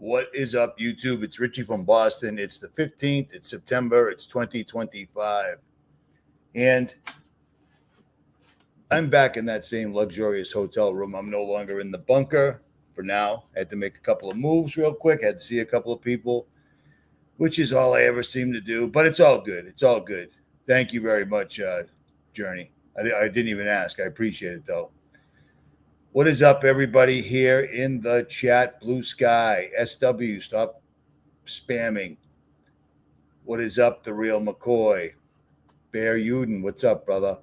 What is up, YouTube? It's Richie from Boston. It's the 15th. It's September. It's 2025. And I'm back in that same luxurious hotel room. I'm no longer in the bunker for now. I had to make a couple of moves real quick. I had to see a couple of people, which is all I ever seem to do. But it's all good. It's all good. Thank you very much, Journey. I didn't even ask. I appreciate it, though. What is up, everybody here in the chat? Blue Sky, SW, stop spamming. What is up, the real McCoy? Bear Uden, what's up, brother?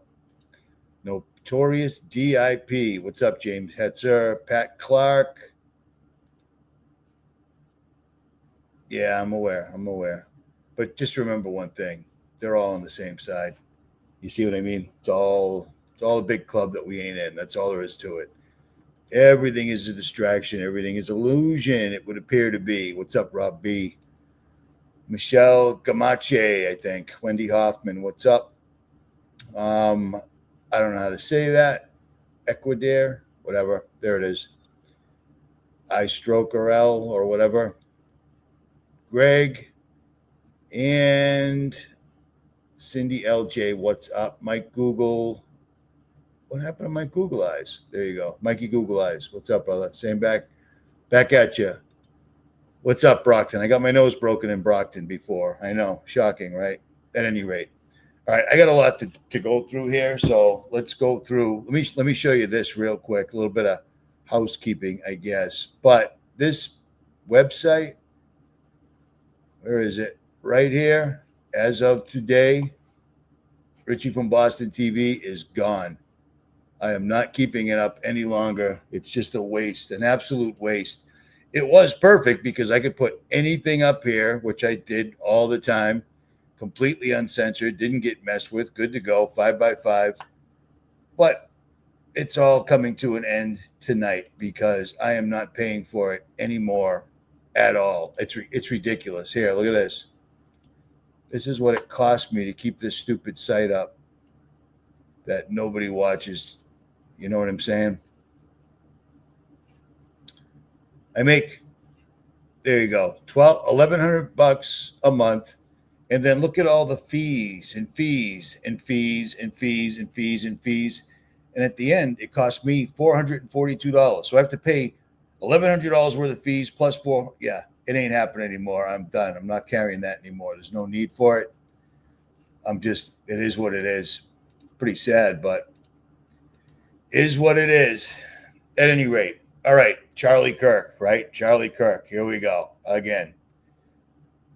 Notorious DIP, what's up, James Hetzer? Pat Clark. Yeah, I'm aware. But just remember one thing. They're all on the same side. You see what I mean? It's all a big club that we ain't in. That's all there is to it. Everything is a distraction. Everything is illusion, it would appear to be. What's up, Rob B? 𝗦𝗵𝗿𝗶𝗍𝗶, I think. Wendy Hoffman, what's up? I don't know how to say that. Ecuador, whatever. There it is. 𝗦𝗫𝗄𝗃 or whatever. Greg and Cindy LJ, what's up? Mike Google. What happened to Mike Google Eyes? There you go. Mikey Google Eyes. What's up, brother? Same back at you. What's up, Brockton? I got my nose broken in Brockton before. I know. Shocking, right? At any rate. All right. I got a lot to go through here. So let's go through. Let me show you this real quick. A little bit of housekeeping, I guess. But this website, where is it? Right here. As of today, Richie from Boston TV is gone. I am not keeping it up any longer. It's just a waste, an absolute waste. It was perfect because I could put anything up here, which I did all the time, completely uncensored, didn't get messed with, good to go, 5x5. But it's all coming to an end tonight because I am not paying for it anymore at all. It's ridiculous. Here, look at this. This is what it cost me to keep this stupid site up that nobody watches. You know what I'm saying? I make, there you go, $1,100 a month. And then look at all the fees and fees and fees and fees and fees and fees. And at the end, it cost me $442. So I have to pay $1,100 worth of fees plus four. Yeah, it ain't happening anymore. I'm done. I'm not carrying that anymore. There's no need for it. It is what it is. Pretty sad, but is what it is. At any rate. All right. Charlie Kirk, right? Charlie Kirk. Here we go again.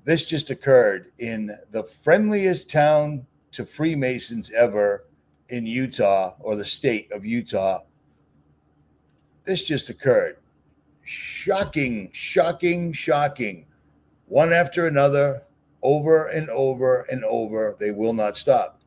This just occurred in the friendliest town to Freemasons ever in Utah, or the state of Utah. This just occurred. Shocking, shocking, shocking. One after another, over and over and over. They will not stop.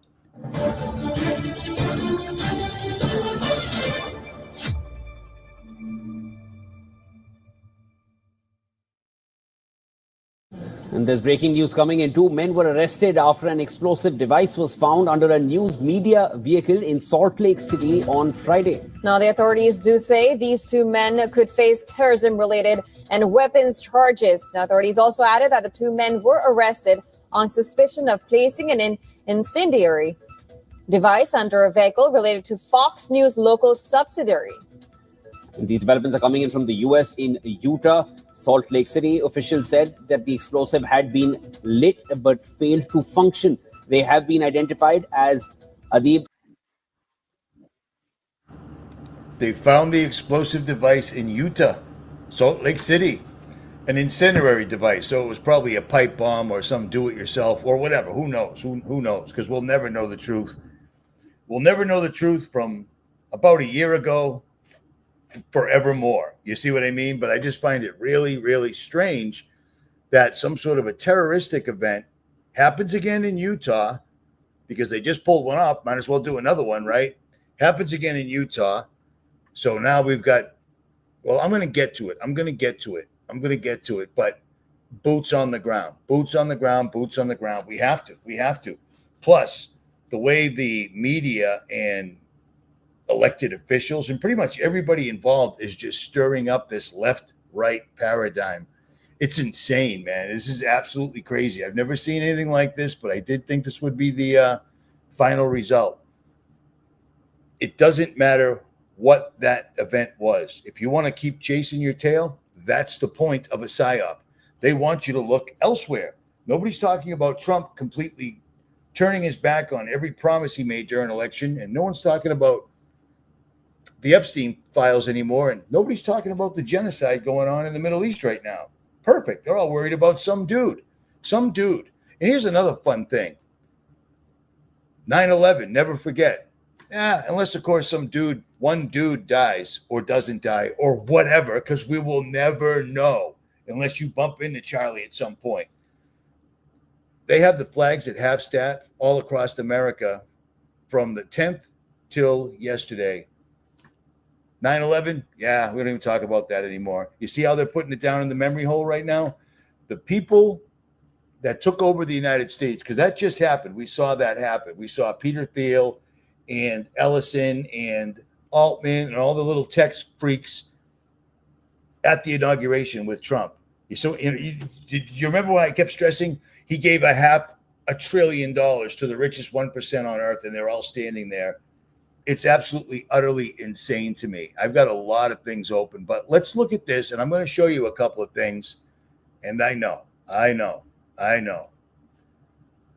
And there's breaking news coming in. 2 men were arrested after an explosive device was found under a news media vehicle in Salt Lake City on Friday. Now, the authorities do say these 2 men could face terrorism-related and weapons charges. The authorities also added that the 2 men were arrested on suspicion of placing an incendiary device under a vehicle related to Fox News local subsidiary. And these developments are coming in from the U.S. in Utah. Salt Lake City officials said that the explosive had been lit but failed to function. They have been identified as Adib. They found the explosive device in Utah, Salt Lake City, an incendiary device. So it was probably a pipe bomb or some do-it-yourself or whatever. Who knows? Who knows? Because we'll never know the truth. We'll never know the truth from about a year ago, forevermore. You see what I mean? But I just find it really, really strange that some sort of a terroristic event happens again in Utah, because they just pulled one off. Might as well do another one, right? Happens again in Utah. So now we've got, well, I'm going to get to it. But boots on the ground. We have to. Plus, the way the media and elected officials and pretty much everybody involved is just stirring up this left-right paradigm. It's insane, man. This is absolutely crazy. I've never seen anything like this, but I did think this would be the final result. It doesn't matter what that event was. If you want to keep chasing your tail, that's the point of a PSYOP. They want you to look elsewhere. Nobody's talking about Trump completely turning his back on every promise he made during an election, and no one's talking about the Epstein files anymore, and nobody's talking about the genocide going on in the Middle East right now. Perfect. They're all worried about some dude. And here's another fun thing. 9/11, never forget. Yeah, unless, of course, one dude dies or doesn't die or whatever, because we will never know unless you bump into Charlie at some point. They have the flags at half-staff all across America from the 10th till yesterday. 9/11, yeah, we don't even talk about that anymore. You see how they're putting it down in the memory hole right now? The people that took over the United States, because that just happened. We saw that happen. We saw Peter Thiel and Ellison and Altman and all the little tech freaks at the inauguration with Trump. Do you remember what I kept stressing? He gave $500 billion to the richest 1% on earth, and they're all standing there. It's absolutely, utterly insane to me. I've got a lot of things open, but let's look at this, and I'm going to show you a couple of things. And I know.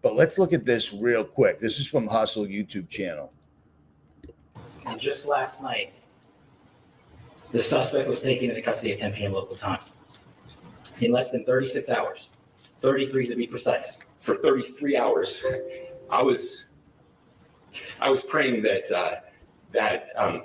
But let's look at this real quick. This is from Hustle YouTube channel. And just last night, the suspect was taken into custody at 10 p.m. local time. In less than 36 hours, 33 to be precise. For 33 hours, I was praying that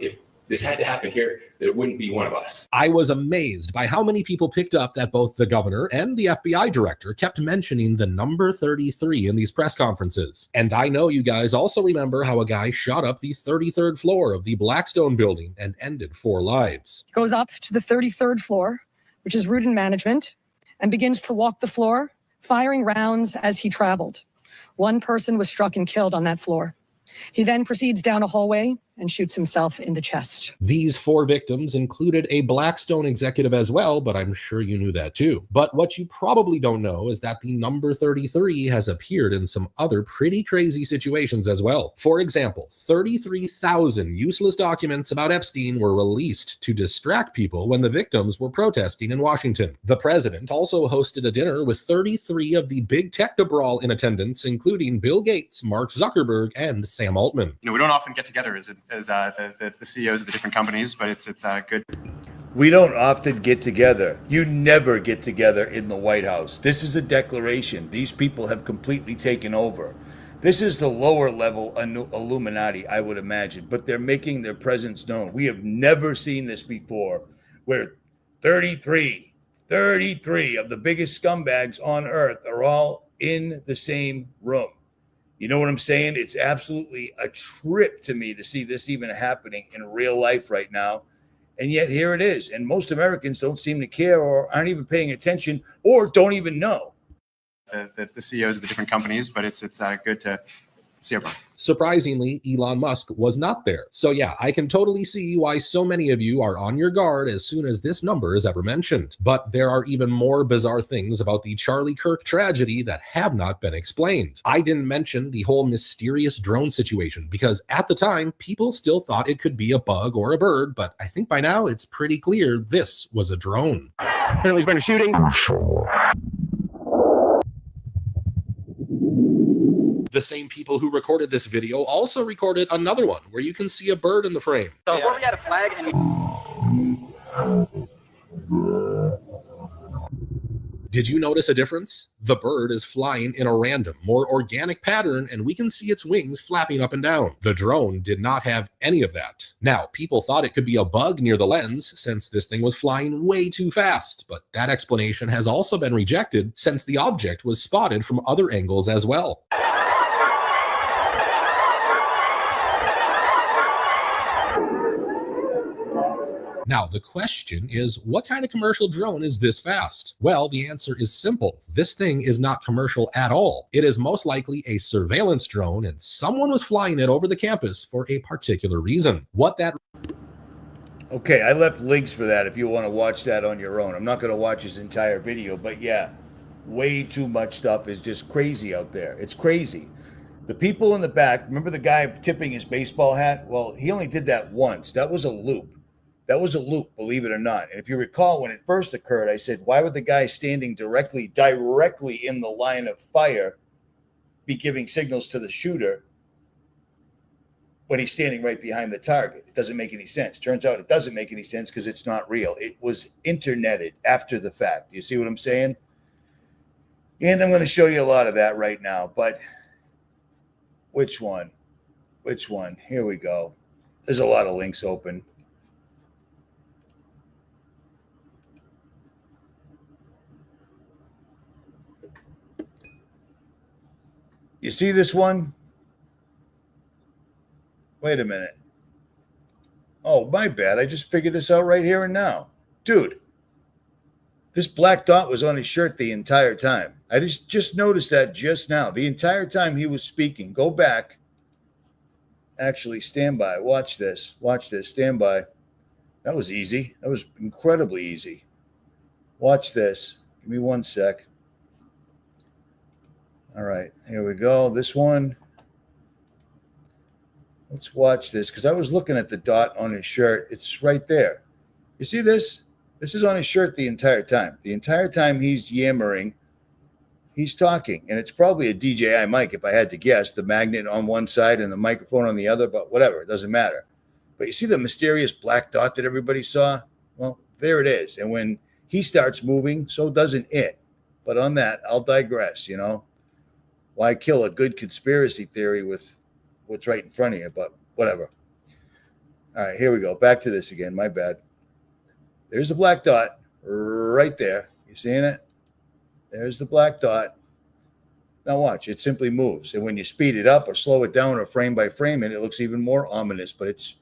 if this had to happen here, that it wouldn't be one of us. I was amazed by how many people picked up that both the governor and the FBI director kept mentioning the number 33 in these press conferences. And I know you guys also remember how a guy shot up the 33rd floor of the Blackstone building and ended 4 lives. He goes up to the 33rd floor, which is route and management, and begins to walk the floor, firing rounds as he traveled. 1 person was struck and killed on that floor. He then proceeds down a hallway and shoots himself in the chest. These 4 victims included a Blackstone executive as well, but I'm sure you knew that too. But what you probably don't know is that the number 33 has appeared in some other pretty crazy situations as well. For example, 33,000 useless documents about Epstein were released to distract people when the victims were protesting in Washington. The president also hosted a dinner with 33 of the big tech cabal in attendance, including Bill Gates, Mark Zuckerberg, and Sam Altman. We don't often get together as the CEOs of the different companies, but it's good. We don't often get together. You never get together in the White House. This is a declaration. These people have completely taken over. This is the lower level Illuminati, I would imagine, but they're making their presence known. We have never seen this before, where 33 of the biggest scumbags on earth are all in the same room. You know what I'm saying? It's absolutely a trip to me to see this even happening in real life right now. And yet here it is. And most Americans don't seem to care or aren't even paying attention or don't even know. The CEOs of the different companies, but it's good to see everyone. Surprisingly, Elon Musk was not there. So yeah, I can totally see why so many of you are on your guard as soon as this number is ever mentioned. But there are even more bizarre things about the Charlie Kirk tragedy that have not been explained. I didn't mention the whole mysterious drone situation because at the time, people still thought it could be a bug or a bird, but I think by now it's pretty clear this was a drone. Apparently there's been a shooting. The same people who recorded this video also recorded another one where you can see a bird in the frame. So before we had a flag and Did you notice a difference? The bird is flying in a random, more organic pattern, and we can see its wings flapping up and down. The drone did not have any of that. Now, people thought it could be a bug near the lens since this thing was flying way too fast, but that explanation has also been rejected since the object was spotted from other angles as well. Now, the question is, what kind of commercial drone is this fast? Well, the answer is simple. This thing is not commercial at all. It is most likely a surveillance drone, and someone was flying it over the campus for a particular reason. What that... Okay, I left links for that if you want to watch that on your own. I'm not going to watch his entire video, but yeah, way too much stuff is just crazy out there. It's crazy. The people in the back, remember the guy tipping his baseball hat? Well, he only did that once. That was a loop. That was a loop, believe it or not. And if you recall, when it first occurred, I said, why would the guy standing directly in the line of fire be giving signals to the shooter when he's standing right behind the target? It doesn't make any sense. Turns out it doesn't make any sense because it's not real. It was interneted after the fact. You see what I'm saying? And I'm going to show you a lot of that right now. But which one? Which one? Here we go. There's a lot of links open. You see this one? Wait a minute. Oh, my bad. I just figured this out right here and now. Dude, this black dot was on his shirt the entire time. I just noticed that just now. The entire time he was speaking. Go back. Actually, stand by. Watch this. Watch this. Stand by. That was easy. That was incredibly easy. Watch this. Give me 1 sec. All right, here we go. This one. Let's watch this because I was looking at the dot on his shirt. It's right there. You see this? This is on his shirt the entire time. The entire time he's yammering, he's talking. And it's probably a DJI mic if I had to guess. The magnet on one side and the microphone on the other, but whatever. It doesn't matter. But you see the mysterious black dot that everybody saw? Well, there it is. And when he starts moving, so doesn't it. But on that, I'll digress, you know. Why kill a good conspiracy theory with what's right in front of you? But whatever. All right, here we go. Back to this again. My bad. There's the black dot right there. You seeing it? There's the black dot. Now watch. It simply moves. And when you speed it up or slow it down or frame by frame, it looks even more ominous. But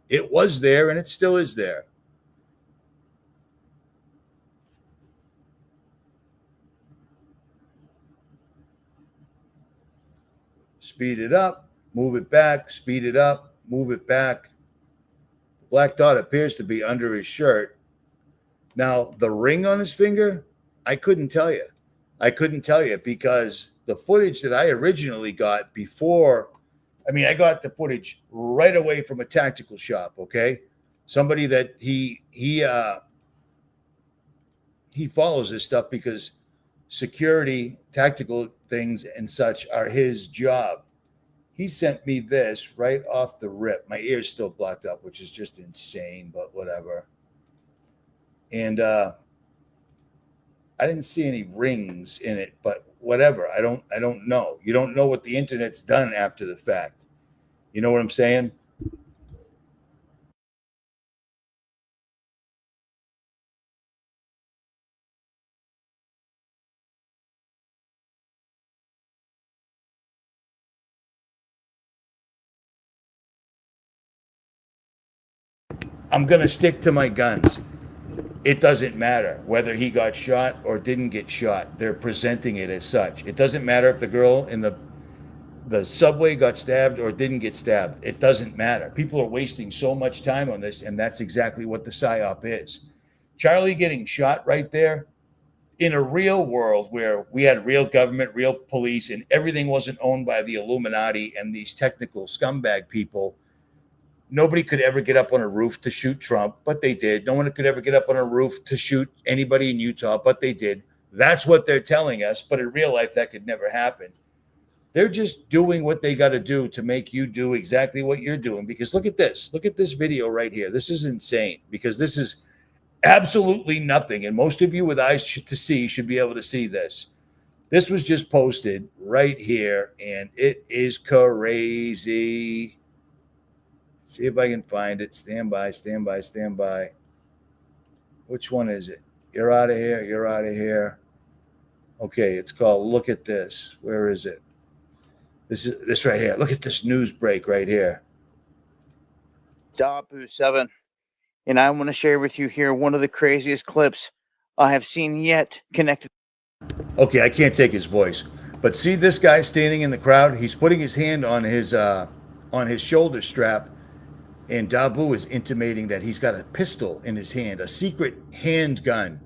it was there and it still is there. Speed it up, move it back, speed it up, move it back. The black dot appears to be under his shirt. Now, the ring on his finger, I couldn't tell you. I couldn't tell you because the footage that I originally got before, I got the footage right away from a tactical shop, okay? Somebody that he follows this stuff because security, tactical things and such are his job. He sent me this right off the rip. My ear's still blocked up, which is just insane, but whatever. And I didn't see any rings in it, but whatever. I don't know. You don't know what the internet's done after the fact. You know what I'm saying? I'm going to stick to my guns. It doesn't matter whether he got shot or didn't get shot. They're presenting it as such. It doesn't matter if the girl in the subway got stabbed or didn't get stabbed. It doesn't matter. People are wasting so much time on this, and that's exactly what the PSYOP is. Charlie getting shot right there in a real world where we had real government, real police, and everything wasn't owned by the Illuminati and these technical scumbag people. Nobody could ever get up on a roof to shoot Trump, but they did. No one could ever get up on a roof to shoot anybody in Utah, but they did. That's what they're telling us, but in real life, that could never happen. They're just doing what they got to do to make you do exactly what you're doing. Because look at this. Look at this video right here. This is insane because this is Absolutely nothing. And most of you with eyes to see should be able to see this. This was just posted right here, and it is crazy. See if I can find it. Stand by, stand by, stand by. Which one is it? You're out of here. You're out of here. Okay, it's called Look at This. Where is it? This is this right here. Look at this news break right here. 𝗦𝗵𝗿𝗀𝗱, and I want to share with you here one of the craziest clips I have seen yet connected. Okay, I can't take his voice, but see this guy standing in the crowd? He's putting his hand on his shoulder strap, and 𝗦𝗵𝗿𝗀 is intimating that he's got a pistol in his hand, a secret handgun,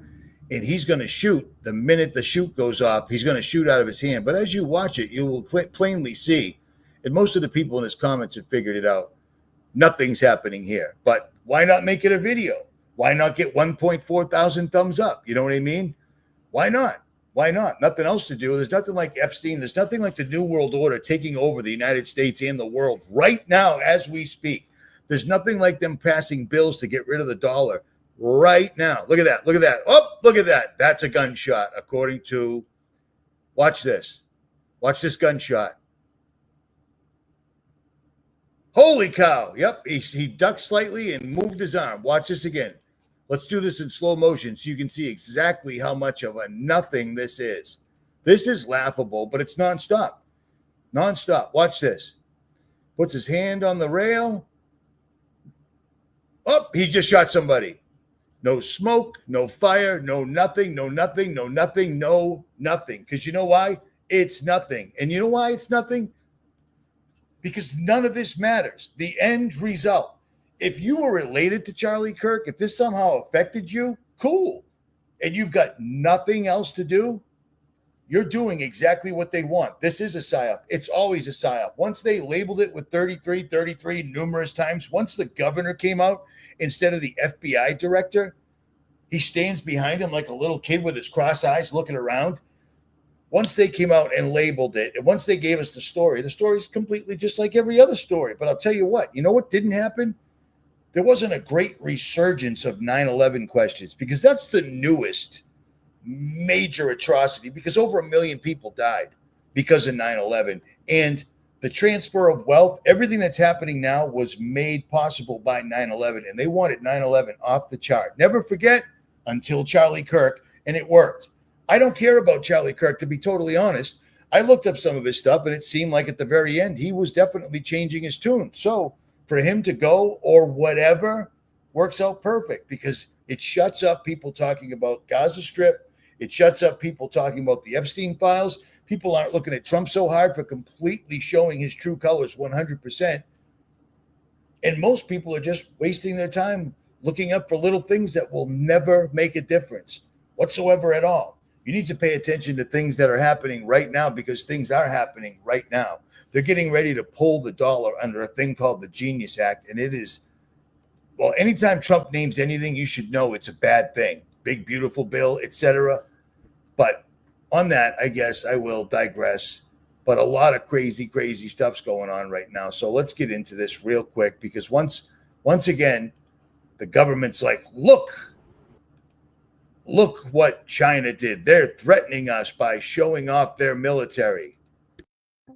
and he's going to shoot the minute the shoot goes off. He's going to shoot out of his hand. But as you watch it, you will plainly see, and most of the people in his comments have figured it out, nothing's happening here. But why not make it a video? Why not get 1.4 thousand thumbs up? You know what I mean? Why not? Why not? Nothing else to do. There's nothing like Epstein. There's nothing like the New World Order taking over the United States and the world right now as we speak. There's nothing like them passing bills to get rid of the dollar right now. Look at that. Look at that. Oh, look at that. That's a gunshot, according to, watch this. Watch this gunshot. Holy cow. Yep. He ducked slightly and moved his arm. Watch this again. Let's do this in slow motion so you can see exactly how much of a nothing this is. This is laughable, but it's nonstop. Nonstop. Watch this. Puts his hand on the rail. Oh, he just shot somebody. No smoke, no fire, no nothing, no nothing, no nothing, no nothing. Because you know why? It's nothing. And you know why it's nothing? Because none of this matters. The end result. If you were related to Charlie Kirk, if this somehow affected you, cool. And you've got nothing else to do, you're doing exactly what they want. This is a psyop. It's always a psyop. Once they labeled it with 33 numerous times, once the governor came out instead of the FBI director, he stands behind him like a little kid with his cross eyes looking around. Once they came out and labeled it, and once they gave us the story's completely just like every other story. But I'll tell you what didn't happen? There wasn't a great resurgence of 9/11 questions, because that's the newest major atrocity, because over 1 million people died because of 9/11. And the transfer of wealth, everything that's happening now was made possible by 9/11. And they wanted 9/11 off the chart. Never forget, until Charlie Kirk, and it worked. I don't care about Charlie Kirk, to be totally honest. I looked up some of his stuff, and it seemed like at the very end, he was definitely changing his tune. So for him to go or whatever works out perfect, because it shuts up people talking about Gaza Strip. It shuts up people talking about the Epstein files. People aren't looking at Trump so hard for completely showing his true colors 100%. And most people are just wasting their time looking up for little things that will never make a difference whatsoever at all. You need to pay attention to things that are happening right now, because things are happening right now. They're getting ready to pull the dollar under a thing called the Genius Act. And it is, well, anytime Trump names anything, you should know it's a bad thing. Big, beautiful bill, etc. But on that, I guess I will digress. But a lot of crazy stuff's going on right now. So let's get into this real quick, because once again, the government's like, look what China did. They're threatening us by showing off their military.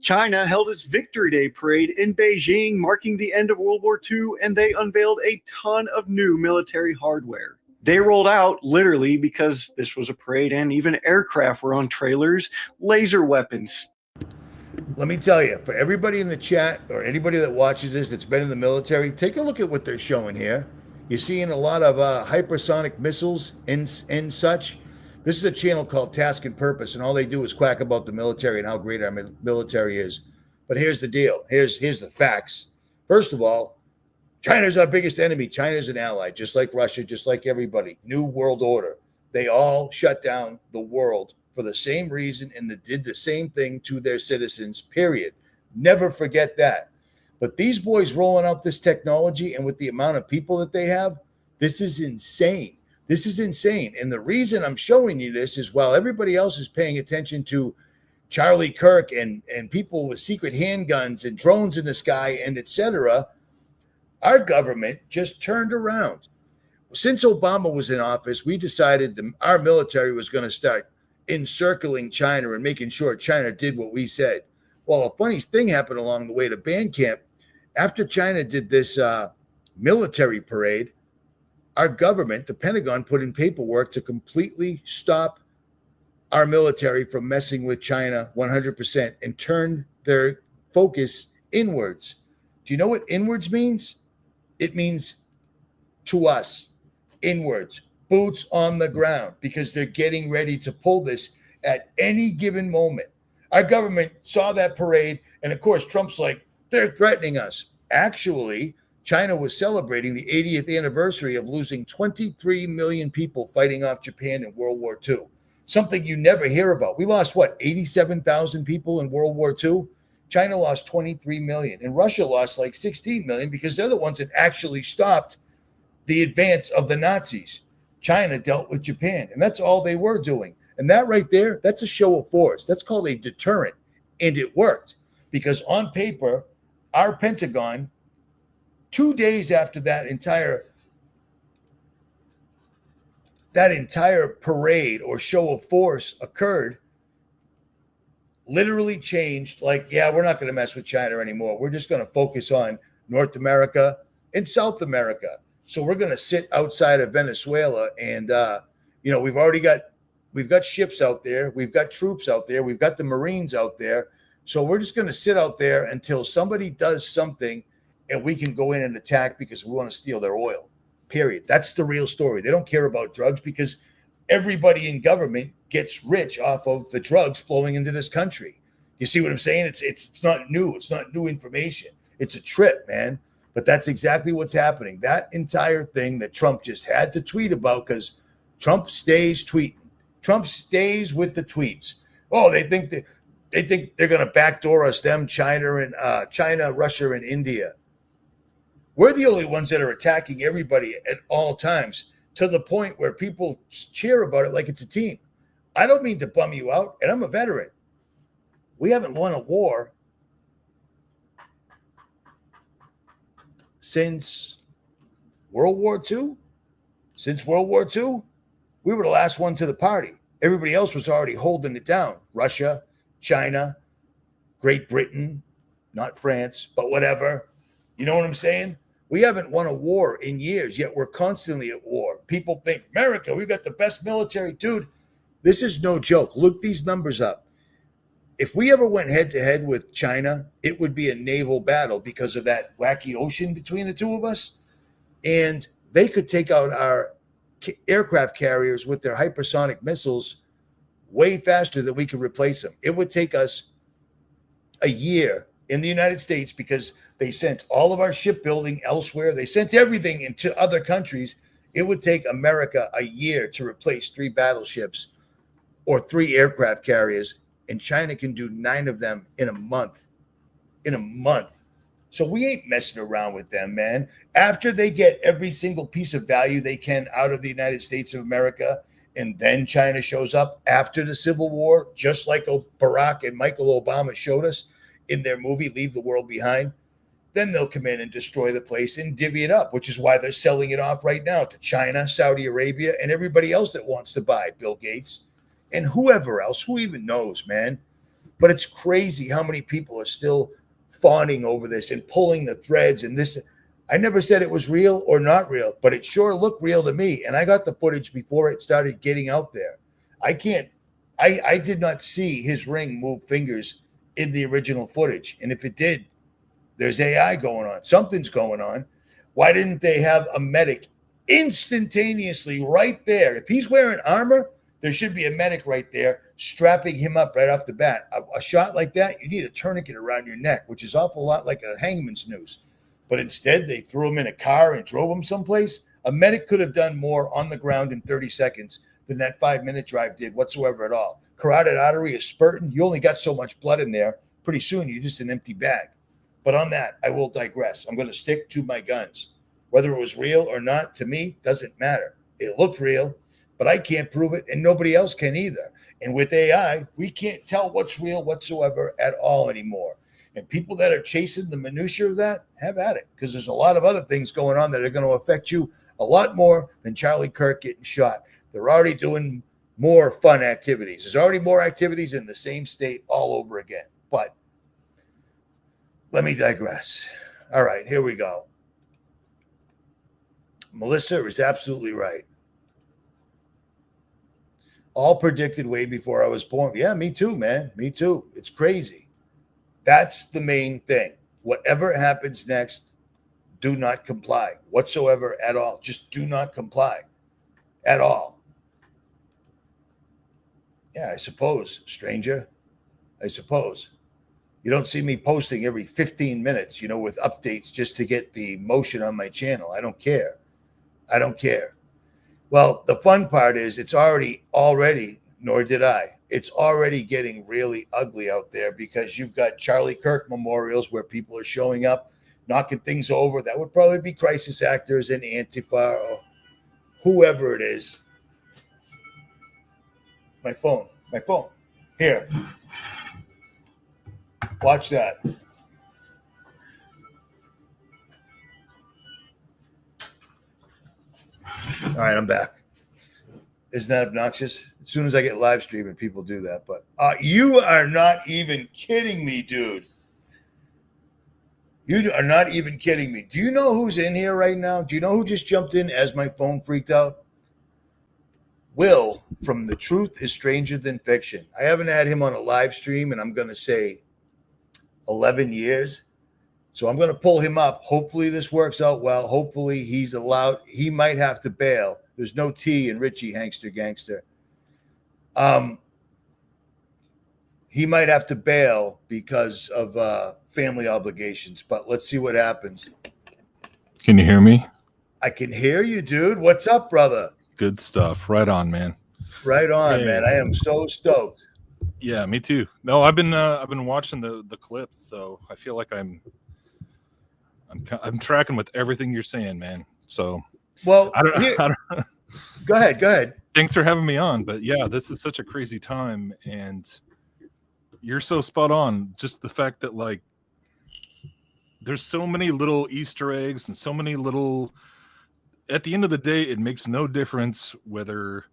China held its Victory Day parade in Beijing, marking the end of World War II, and they unveiled a ton of new military hardware. They rolled out, literally, because this was a parade and even aircraft were on trailers, laser weapons. Let me tell you, for everybody in the chat or anybody that watches this that's been in the military, take a look at what they're showing here. You're seeing a lot of hypersonic missiles and such. This is a channel called Task and Purpose, and all they do is quack about the military and how great our military is. But here's the deal. Here's the facts. First of all, China's our biggest enemy. China's an ally, just like Russia, just like everybody. New World Order. They all shut down the world for the same reason, and they did the same thing to their citizens, period. Never forget that. But these boys rolling out this technology, and with the amount of people that they have, this is insane. This is insane. And the reason I'm showing you this is while everybody else is paying attention to Charlie Kirk and people with secret handguns and drones in the sky and etc., our government just turned around. since Obama was in office, we decided our military was going to start encircling China and making sure China did what we said. Well, a funny thing happened along the way to band camp. After China did this military parade, our government, the Pentagon, put in paperwork to completely stop our military from messing with China 100% and turn their focus inwards. Do you know what inwards means? It means to us, inwards, boots on the ground, because they're getting ready to pull this at any given moment. Our government saw that parade, and of course, Trump's like, they're threatening us. Actually, China was celebrating the 80th anniversary of losing 23 million people fighting off Japan in World War II. Something you never hear about. We lost, 87,000 people in World War II? China lost 23 million, and Russia lost like 16 million because they're the ones that actually stopped the advance of the Nazis. China dealt with Japan, and that's all they were doing. And that right there, that's a show of force. That's called a deterrent, and it worked because on paper, our Pentagon, 2 days after that entire parade or show of force occurred, literally changed, like, yeah, we're not going to mess with China anymore. We're just going to focus on North America and South America. So we're going to sit outside of Venezuela, and we've got ships out there, we've got troops out there, we've got the Marines out there. So we're just going to sit out there until somebody does something, and we can go in and attack because we want to steal their oil. Period. That's the real story. They don't care about drugs because everybody in government gets rich off of the drugs flowing into this country. You see what I'm saying? It's not new. It's not new information. It's a trip, man. But that's exactly what's happening. That entire thing that Trump just had to tweet about, because Trump stays tweeting. Trump stays with the tweets. Oh, they think they're going to backdoor us, them, China, Russia, and India. We're the only ones that are attacking everybody at all times, to the point where people cheer about it like it's a team. I don't mean to bum you out, and I'm a veteran. We haven't won a war since World War II. Since World War II, we were the last one to the party. Everybody else was already holding it down. Russia, China, Great Britain, not France, but whatever. You know what I'm saying? We haven't won a war in years, yet we're constantly at war. People think, America, we've got the best military. Dude, this is no joke. Look these numbers up. If we ever went head-to-head with China, it would be a naval battle because of that wacky ocean between the two of us. And they could take out our aircraft carriers with their hypersonic missiles way faster than we could replace them. It would take us a year in the United States because they sent all of our shipbuilding elsewhere. They sent everything into other countries. It would take America a year to replace 3 battleships or 3 aircraft carriers, and China can do 9 of them in a month. In a month. So we ain't messing around with them, man. After they get every single piece of value they can out of the United States of America, and then China shows up after the Civil War, just like Barack and Michael Obama showed us in their movie, Leave the World Behind, then they'll come in and destroy the place and divvy it up, which is why they're selling it off right now to China, Saudi Arabia, and everybody else that wants to buy, Bill Gates, and whoever else, who even knows, man. But it's crazy how many people are still fawning over this and pulling the threads. And this, I never said it was real or not real, but it sure looked real to me. And I got the footage before it started getting out there. I did not see his ring move fingers in the original footage. And if it did, there's AI going on. Something's going on. Why didn't they have a medic instantaneously right there? If he's wearing armor, there should be a medic right there strapping him up right off the bat. A shot like that, you need a tourniquet around your neck, which is awful lot like a hangman's noose. But instead, they threw him in a car and drove him someplace. A medic could have done more on the ground in 30 seconds than that 5-minute drive did whatsoever at all. Carotid artery is spurting. You only got so much blood in there. Pretty soon, you're just an empty bag. But on that, I will digress. I'm going to stick to my guns. Whether it was real or not, to me, doesn't matter. It looked real, but I can't prove it, and nobody else can either. And with AI, we can't tell what's real whatsoever at all anymore. And people that are chasing the minutia of that, have at it, because there's a lot of other things going on that are going to affect you A lot more than Charlie Kirk getting shot. They're already doing more fun activities. There's already more activities in the same state all over again. But let me digress. All right, here we go. Melissa is absolutely right. All predicted way before I was born. Yeah, me too, man. Me too. It's crazy. That's the main thing. Whatever happens next, do not comply whatsoever at all. Just do not comply at all. Yeah, I suppose, stranger. I suppose. You don't see me posting every 15 minutes, with updates just to get the motion on my channel. I don't care. I don't care. Well, the fun part is it's already, nor did I. It's already getting really ugly out there because you've got Charlie Kirk memorials where people are showing up, knocking things over. That would probably be crisis actors and Antifa or whoever it is. My phone. Here. Watch that. All right, I'm back. Isn't that obnoxious? As soon as I get live streaming, people do that. But you are not even kidding me, dude. You are not even kidding me. Do you know who's in here right now? Do you know who just jumped in as my phone freaked out? Will from The Truth is Stranger Than Fiction. I haven't had him on a live stream, and I'm going to say 11 years. So I'm going to pull him up. Hopefully this works out well. Hopefully he's allowed. He might have to bail. There's no T in Richie Hangster Gangster. He might have to bail because of family obligations, but let's see what happens. Can you hear me? I can hear you, dude. What's up, brother? Good stuff. Right on, man. Right on, man. I am so stoked. Yeah, me too. No, I've been watching the clips, so I feel like I'm tracking with everything you're saying, man. So, well, I don't Go ahead. Thanks for having me on. But yeah, this is such a crazy time, and you're so spot on. Just the fact that like there's so many little Easter eggs and so many little. At the end of the day, it makes no difference whether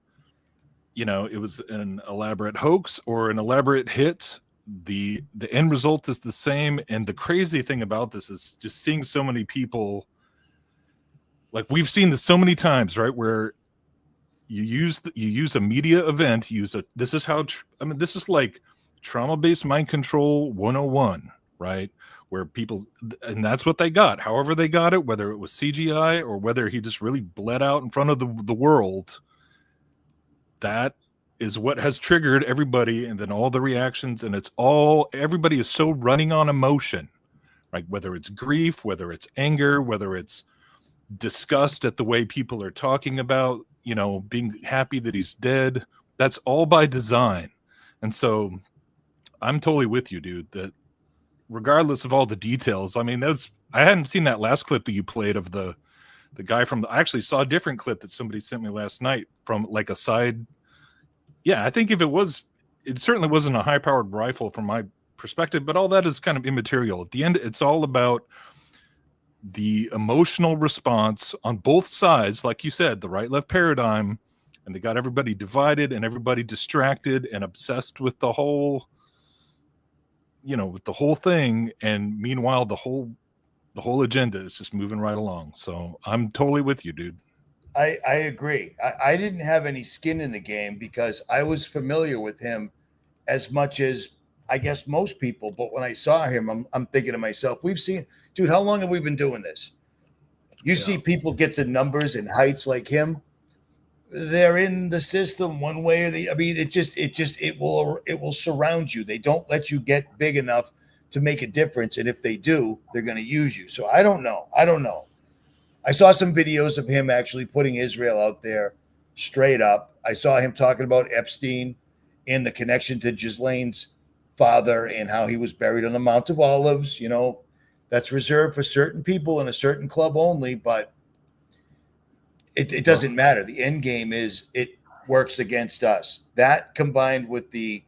it was an elaborate hoax or an elaborate hit. The end result is the same. And the crazy thing about this is just seeing so many people, like we've seen this so many times, right? Where you use a media event, this is like trauma-based mind control 101, right? Where people, and that's what they got, however they got it, whether it was CGI or whether he just really bled out in front of the world. That is what has triggered everybody, and then all the reactions, and everybody is so running on emotion, right? Whether it's grief, whether it's anger, whether it's disgust at the way people are talking about, being happy that he's dead. That's all by design. And so I'm totally with you, dude, that regardless of all the details, I hadn't seen that last clip that you played of the guy I actually saw a different clip that somebody sent me last night from like a side. Yeah, I think it certainly wasn't a high-powered rifle from my perspective, but all that is kind of immaterial. At the end, it's all about the emotional response on both sides, like you said, the right-left paradigm, and they got everybody divided and everybody distracted and obsessed with the whole, with the whole thing. And meanwhile, the whole agenda is just moving right along. So I'm totally with you, dude. I agree. I didn't have any skin in the game because I was familiar with him as much as I guess most people. But when I saw him, I'm thinking to myself, dude, how long have we been doing this? You see people get to numbers and heights like him. They're in the system one way or the. I mean, it will surround you. They don't let you get big enough to make a difference, and if they do, they're going to use you. So I don't know. I saw some videos of him actually putting Israel out there straight up. I saw him talking about Epstein and the connection to Ghislaine's father and how he was buried on the Mount of Olives. That's reserved for certain people in a certain club only, but it doesn't matter. The end game is it works against us. That combined with the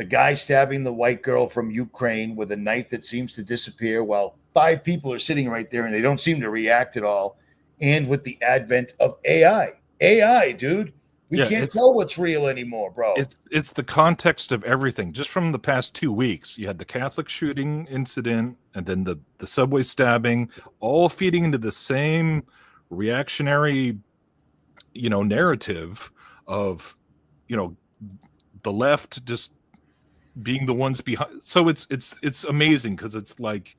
guy stabbing the white girl from Ukraine with a knife that seems to disappear while 5 people are sitting right there and they don't seem to react at all. and with the advent of AI, dude. We Yeah, can't tell what's real anymore, bro. It's the context of everything. Just from the past 2 weeks, you had the Catholic shooting incident, and then the subway stabbing, all feeding into the same reactionary, narrative of, the left just being the ones behind. So it's amazing because it's like,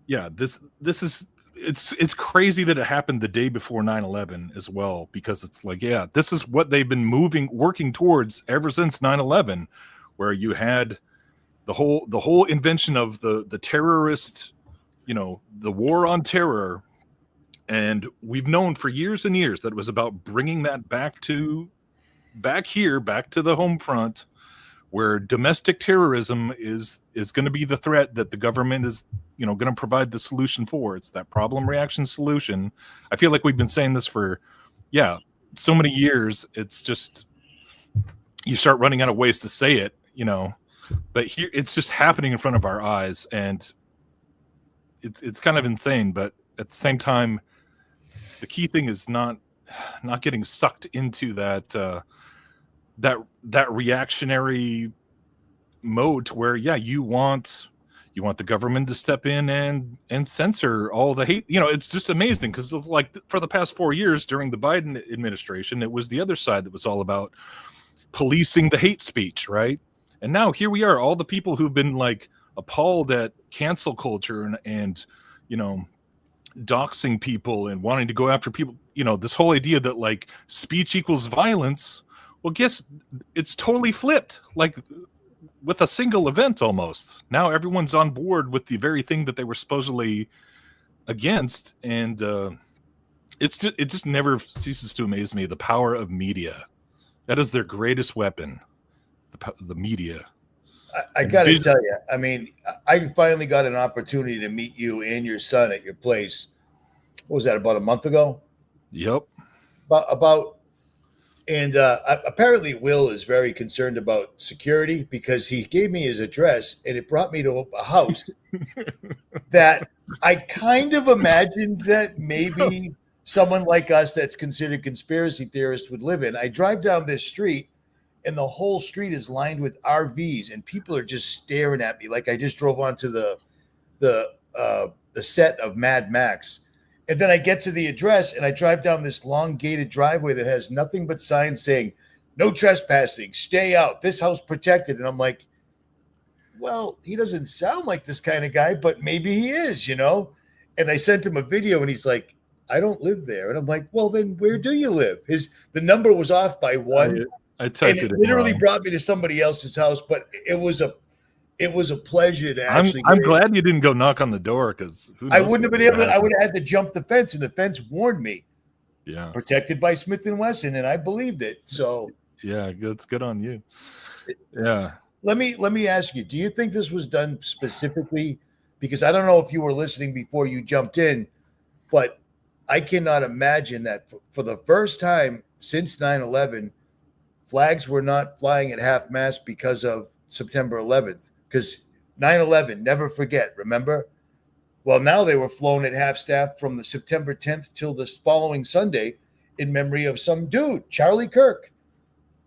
yeah, this is. It's crazy that it happened the day before 9/11 as well, because it's like, yeah, this is what they've been working towards ever since 9/11, where you had the whole invention of the terrorist, the war on terror, and we've known for years and years that it was about bringing that back to the home front, where domestic terrorism is going to be the threat that the government is going to provide the solution for. It's that problem reaction solution. I feel like we've been saying this for so many years. It's just you start running out of ways to say it, but here it's just happening in front of our eyes, and it's kind of insane. But at the same time, the key thing is not getting sucked into that reactionary mode, to where you want the government to step in and censor all the hate. It's just amazing because of, like, for the past 4 years during the Biden administration, it was the other side that was all about policing the hate speech, right? And now here we are, all the people who've been like appalled at cancel culture and doxing people and wanting to go after people, this whole idea that like speech equals violence. Well, guess it's totally flipped, like with a single event almost. Now everyone's on board with the very thing that they were supposedly against, and it just never ceases to amaze me, the power of media. That is their greatest weapon, the media. I got to tell you, I mean, I finally got an opportunity to meet you and your son at your place. What was that, about a month ago? Yep. And apparently Will is very concerned about security, because he gave me his address and it brought me to a house that I kind of imagined that maybe someone like us that's considered conspiracy theorists would live in. I drive down this street and the whole street is lined with RVs and people are just staring at me like I just drove onto the set of Mad Max. And then I get to the address and I drive down this long gated driveway that has nothing but signs saying, no trespassing, stay out, this house protected. And I'm like, well, he doesn't sound like this kind of guy, but maybe he is, And I sent him a video and he's like, I don't live there. And I'm like, well, then where do you live? The number was off by one. I typed and it literally brought me to somebody else's house, but it was a pleasure to actually. I'm glad you didn't go knock on the door, because I wouldn't have been able to. I would have had to jump the fence, and the fence warned me. Yeah, protected by Smith & Wesson, and I believed it. So yeah, it's good on you. Yeah. Let me ask you: do you think this was done specifically? Because I don't know if you were listening before you jumped in, but I cannot imagine that for the first time since 9/11, flags were not flying at half mast because of September 11th. Because 9/11, never forget, remember? Well, now they were flown at half staff from the September 10th till the following Sunday in memory of some dude, Charlie Kirk.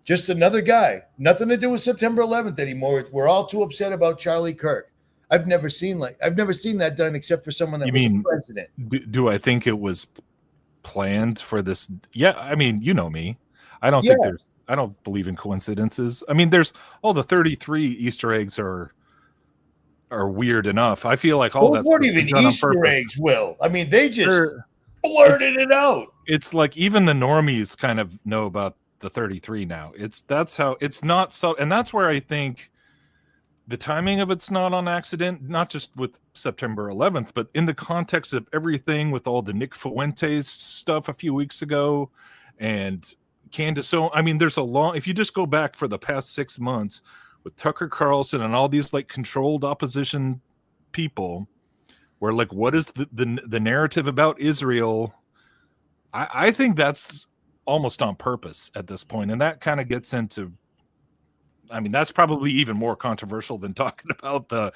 Just another guy. Nothing to do with September 11th anymore. We're all too upset about Charlie Kirk. I've never seen that done except for someone that was president. Do I think it was planned for this? Yeah, I mean, you know me. I don't believe in coincidences. I mean, there's all the 33 Easter eggs are weird enough. I feel like all that weren't even Easter eggs, Will. I mean, they just blurted it out. It's like even the normies kind of know about the 33 now. That's how it's not so, and that's where I think the timing of it's not on accident, not just with September 11th, but in the context of everything with all the Nick Fuentes stuff a few weeks ago and Candace. So, I mean, if you just go back for the past 6 months with Tucker Carlson and all these like controlled opposition people, where like, what is the narrative about Israel? I think that's almost on purpose at this point. And that kind of gets into, I mean, that's probably even more controversial than talking about the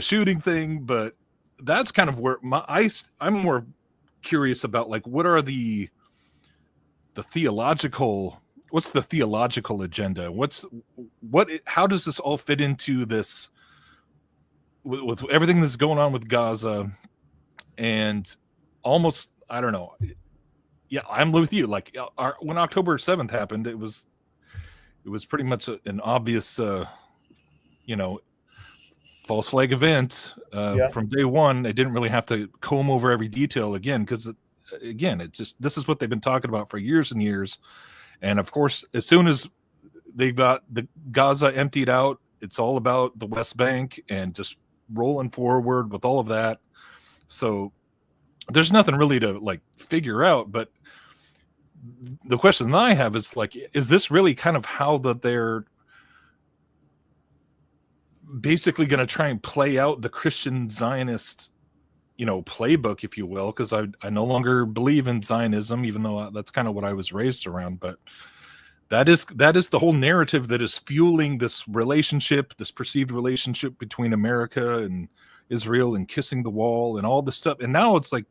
shooting thing, but that's kind of where I'm more curious about, like, what are the theological, what's the theological agenda? How does this all fit into this with everything that's going on with Gaza? And almost, I don't know. Yeah, I'm with you. Like, when October 7th happened, it was pretty much an obvious, false flag event from day one. They didn't really have to comb over every detail again, because it's just, this is what they've been talking about for years and years. And of course, as soon as they got the Gaza emptied out, it's all about the West Bank and just rolling forward with all of that. So there's nothing really to, like, figure out. But the question that I have is, like, is this really kind of how they're basically going to try and play out the Christian Zionist, playbook, if you will? Because I no longer believe in Zionism, even though that's kind of what I was raised around. But that is the whole narrative that is fueling this relationship, this perceived relationship between America and Israel, and kissing the wall and all this stuff. And now it's like,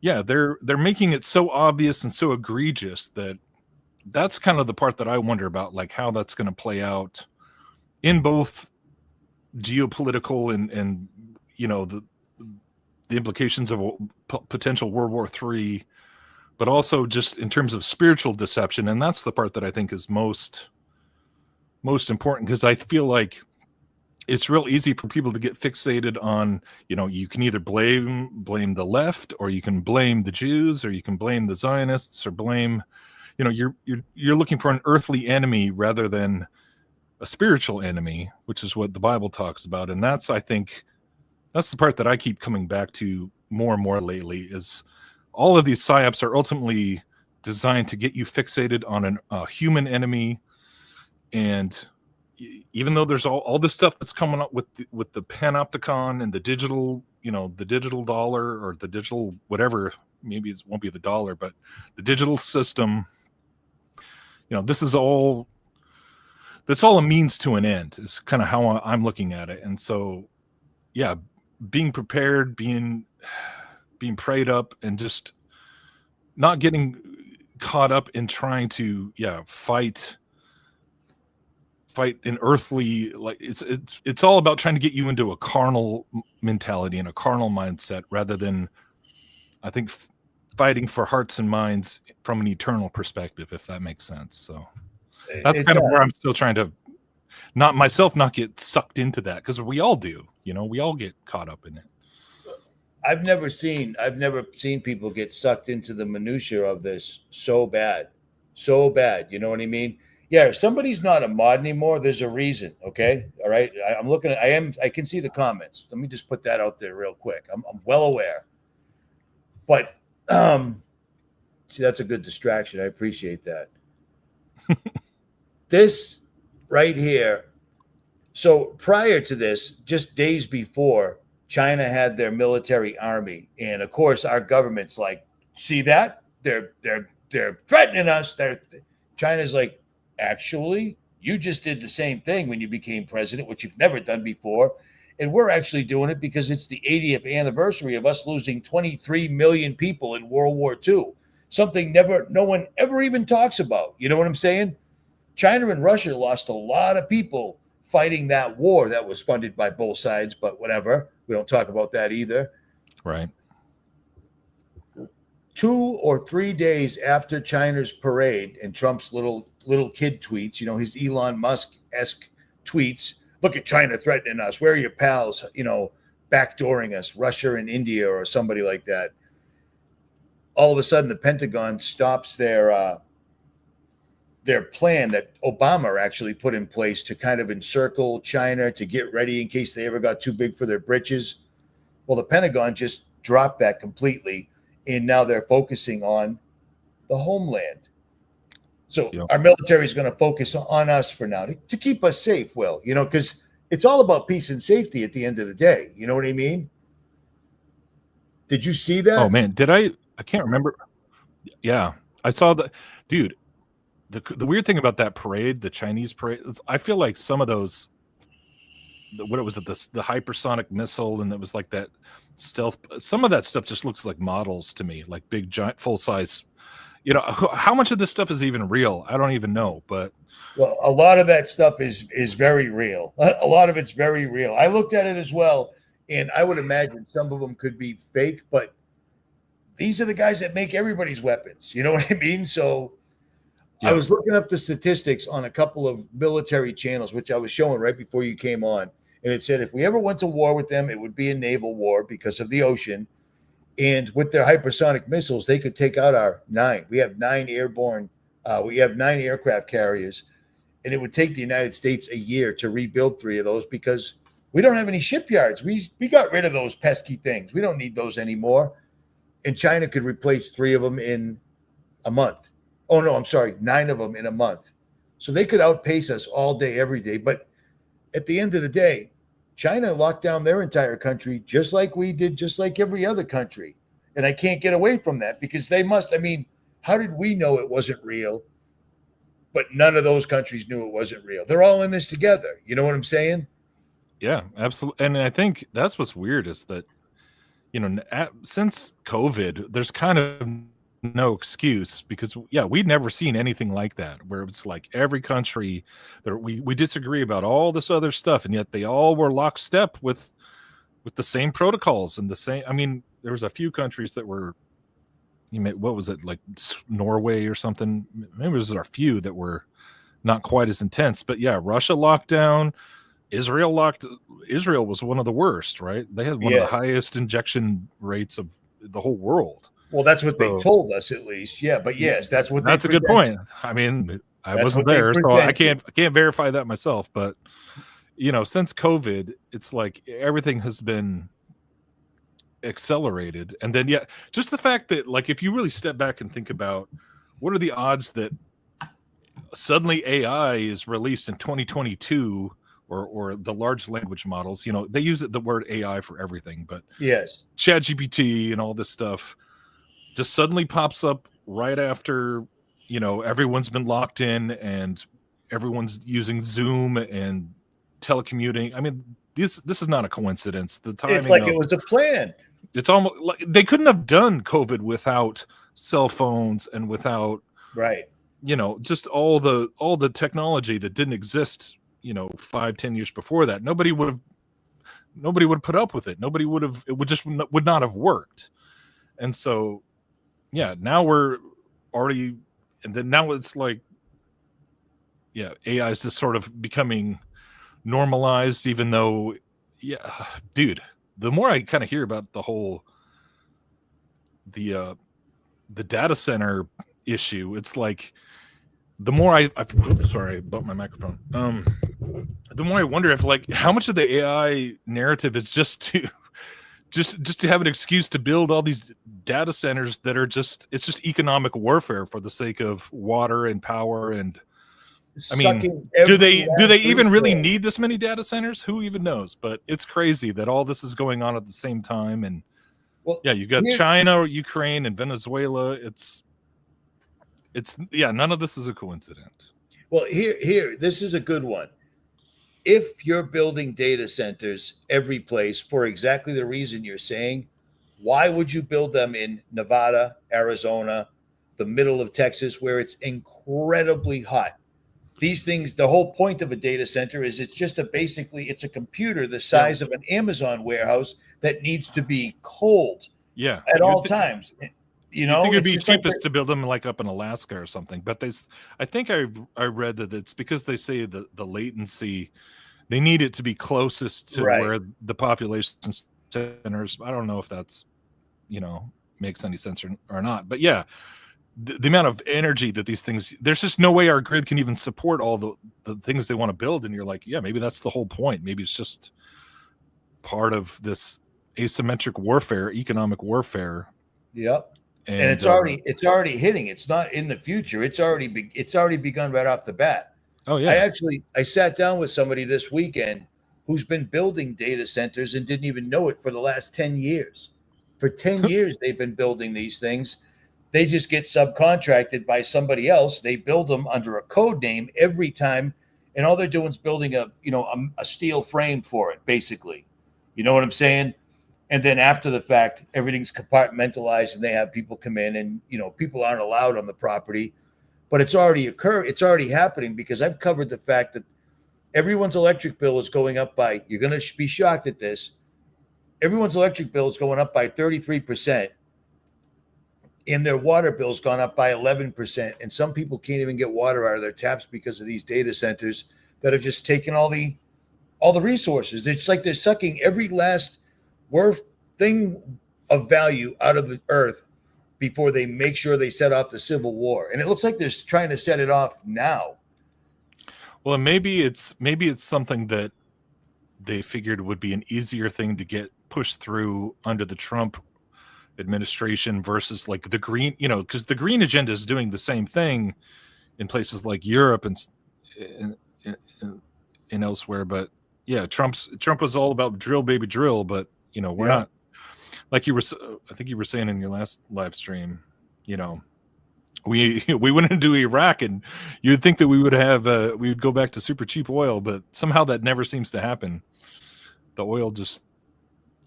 yeah, they're making it so obvious and so egregious that's kind of the part that I wonder about, like, how that's going to play out in both geopolitical and the implications of a potential World War III, but also just in terms of spiritual deception. And that's the part that I think is most important, because I feel like it's real easy for people to get fixated on, you can either blame the left, or you can blame the Jews, or you can blame the Zionists, or blame, you're looking for an earthly enemy rather than a spiritual enemy, which is what the Bible talks about. And that's, I think, that's the part that I keep coming back to more and more lately, is all of these psyops are ultimately designed to get you fixated on a human enemy. And even though there's all this stuff that's coming up with the panopticon and the digital, the digital dollar, or the digital whatever, maybe it won't be the dollar, but the digital system, this is all, that's all a means to an end, is kind of how I'm looking at it. And so, yeah, being prepared, being prayed up, and just not getting caught up in trying to, fight an earthly, like, it's all about trying to get you into a carnal mentality and a carnal mindset, rather than, I think, fighting for hearts and minds from an eternal perspective, if that makes sense. So that's kind of where I'm still trying to not get sucked into that, because we all do, we all get caught up in it. I've never seen people get sucked into the minutia of this so bad. You know what I mean? Yeah, if somebody's not a mod anymore, there's a reason. Okay, all right. I'm looking at. I can see the comments. Let me just put that out there real quick. I'm well aware. But see, that's a good distraction. I appreciate that. This right here. So prior to this, just days before, China had their military army, and of course, our government's like, see that? They're threatening us. China's like, actually, you just did the same thing when you became president, which you've never done before. And we're actually doing it because it's the 80th anniversary of us losing 23 million people in World War II. Something no one ever even talks about. You know what I'm saying? China and Russia lost a lot of people fighting that war that was funded by both sides, but whatever. We don't talk about that either. Right. 2 or 3 days after China's parade and Trump's little kid tweets, his Elon Musk-esque tweets, look at China threatening us. Where are your pals, backdooring us, Russia and India or somebody like that. All of a sudden, the Pentagon stops their plan that Obama actually put in place to kind of encircle China, to get ready in case they ever got too big for their britches. Well, the Pentagon just dropped that completely, and now they're focusing on the homeland. So our military is going to focus on us for now to keep us safe, Will, because it's all about peace and safety at the end of the day. You know what I mean? Did you see that? Oh, man. Did I can't remember. Yeah, I saw that. Dude, the weird thing about that parade, the Chinese parade, I feel like some of those what was it, the hypersonic missile, and it was like that stealth. Some of that stuff just looks like models to me, like big giant full size. You know, how much of this stuff is even real? I don't even know, but well, a lot of that stuff is very real. A lot of it's very real. I looked at it as well, and I would imagine some of them could be fake, but these are the guys that make everybody's weapons. You know what I mean? So I was looking up the statistics on a couple of military channels, which I was showing right before you came on. And it said if we ever went to war with them, it would be a naval war because of the ocean. And with their hypersonic missiles, they could take out our 9. We have 9 airborne. We have 9 aircraft carriers. And it would take the United States a year to rebuild 3 of those because we don't have any shipyards. We got rid of those pesky things. We don't need those anymore. And China could replace 3 of them in a month. Oh, no, I'm sorry, 9 of them in a month. So they could outpace us all day, every day. But at the end of the day, China locked down their entire country just like we did, just like every other country. And I can't get away from that because they must. I mean, how did we know it wasn't real? But none of those countries knew it wasn't real. They're all in this together. You know what I'm saying? Yeah, absolutely. And I think that's what's weird is that, you know, since COVID, there's kind of no excuse because we'd never seen anything like that where it's like every country that we disagree about all this other stuff, and yet they all were lockstep with the same protocols and the same. I mean, there was a few countries that were, what was it, like Norway or something? Maybe there was a few that were not quite as intense, but Russia locked down. Israel was one of the worst, right? They had one of the highest injection rates of the whole world. Well, that's what they told us, at least. Yeah, but yes, that's what. That's a good point. I mean, I wasn't there, so I can't verify that myself. But you know, since COVID, it's like everything has been accelerated, and then just the fact that, like, if you really step back and think about what are the odds that suddenly AI is released in 2022. Or the large language models, you know, they use the word AI for everything, but yes, ChatGPT and all this stuff just suddenly pops up right after, you know, everyone's been locked in and everyone's using Zoom and telecommuting. I mean, this is not a coincidence. The timing, it's like it was a plan. It's almost like they couldn't have done COVID without cell phones and without, you know, just all the technology that didn't exist, you know, 5-10 years before that. Nobody would put up with it. It would not have worked. And so, now we're already, and then now it's like, AI is just sort of becoming normalized, even though, dude, the more I kind of hear about the whole, the data center issue, it's like, the more oops, sorry, I bumped my microphone. The more I wonder if, like, how much of the AI narrative is just to have an excuse to build all these data centers that are it's just economic warfare for the sake of water and power. And I mean, do they even really need this many data centers? Who even knows? But it's crazy that all this is going on at the same time. And you got China, Ukraine, and Venezuela. It's none of this is a coincidence. Well, here, this is a good one. If you're building data centers every place for exactly the reason you're saying, why would you build them in Nevada, Arizona, the middle of Texas, where it's incredibly hot? These things, the whole point of a data center is it's just it's a computer the size of an Amazon warehouse that needs to be cold at all times. You know, I think it'd be cheapest to build them like up in Alaska or something. But I think I read that it's because they say the latency, they need it to be closest to where the population centers. I don't know if that's, you know, makes any sense or not. But the amount of energy that these things, there's just no way our grid can even support all the things they want to build. And you're like, maybe that's the whole point. Maybe it's just part of this asymmetric warfare, economic warfare. Yep. And it's already hitting. It's not in the future. It's already begun right off the bat. Oh yeah. I sat down with somebody this weekend who's been building data centers and didn't even know it for the last 10 years. For 10 years they've been building these things. They just get subcontracted by somebody else. They build them under a code name every time, and all they're doing is building a steel frame for it, basically. You know what I'm saying? And then after the fact, everything's compartmentalized, and they have people come in, and people aren't allowed on the property, but it's already occurred. It's already happening, because I've covered the fact that everyone's electric bill is going up by. You're going to be shocked at this. Everyone's electric bill is going up by 33%. And their water bill's gone up by 11%. And some people can't even get water out of their taps because of these data centers that are just taking all the resources. It's like they're sucking every last worth thing of value out of the earth before they make sure they set off the Civil War. And it looks like they're trying to set it off now. Well, maybe it's something that they figured would be an easier thing to get pushed through under the Trump administration versus like the green, because the green agenda is doing the same thing in places like Europe and elsewhere. But yeah, Trump was all about drill baby drill, but we're not, like I think you were saying in your last live stream, we went into Iraq, and you'd think that we would go back to super cheap oil, but somehow that never seems to happen. The oil just,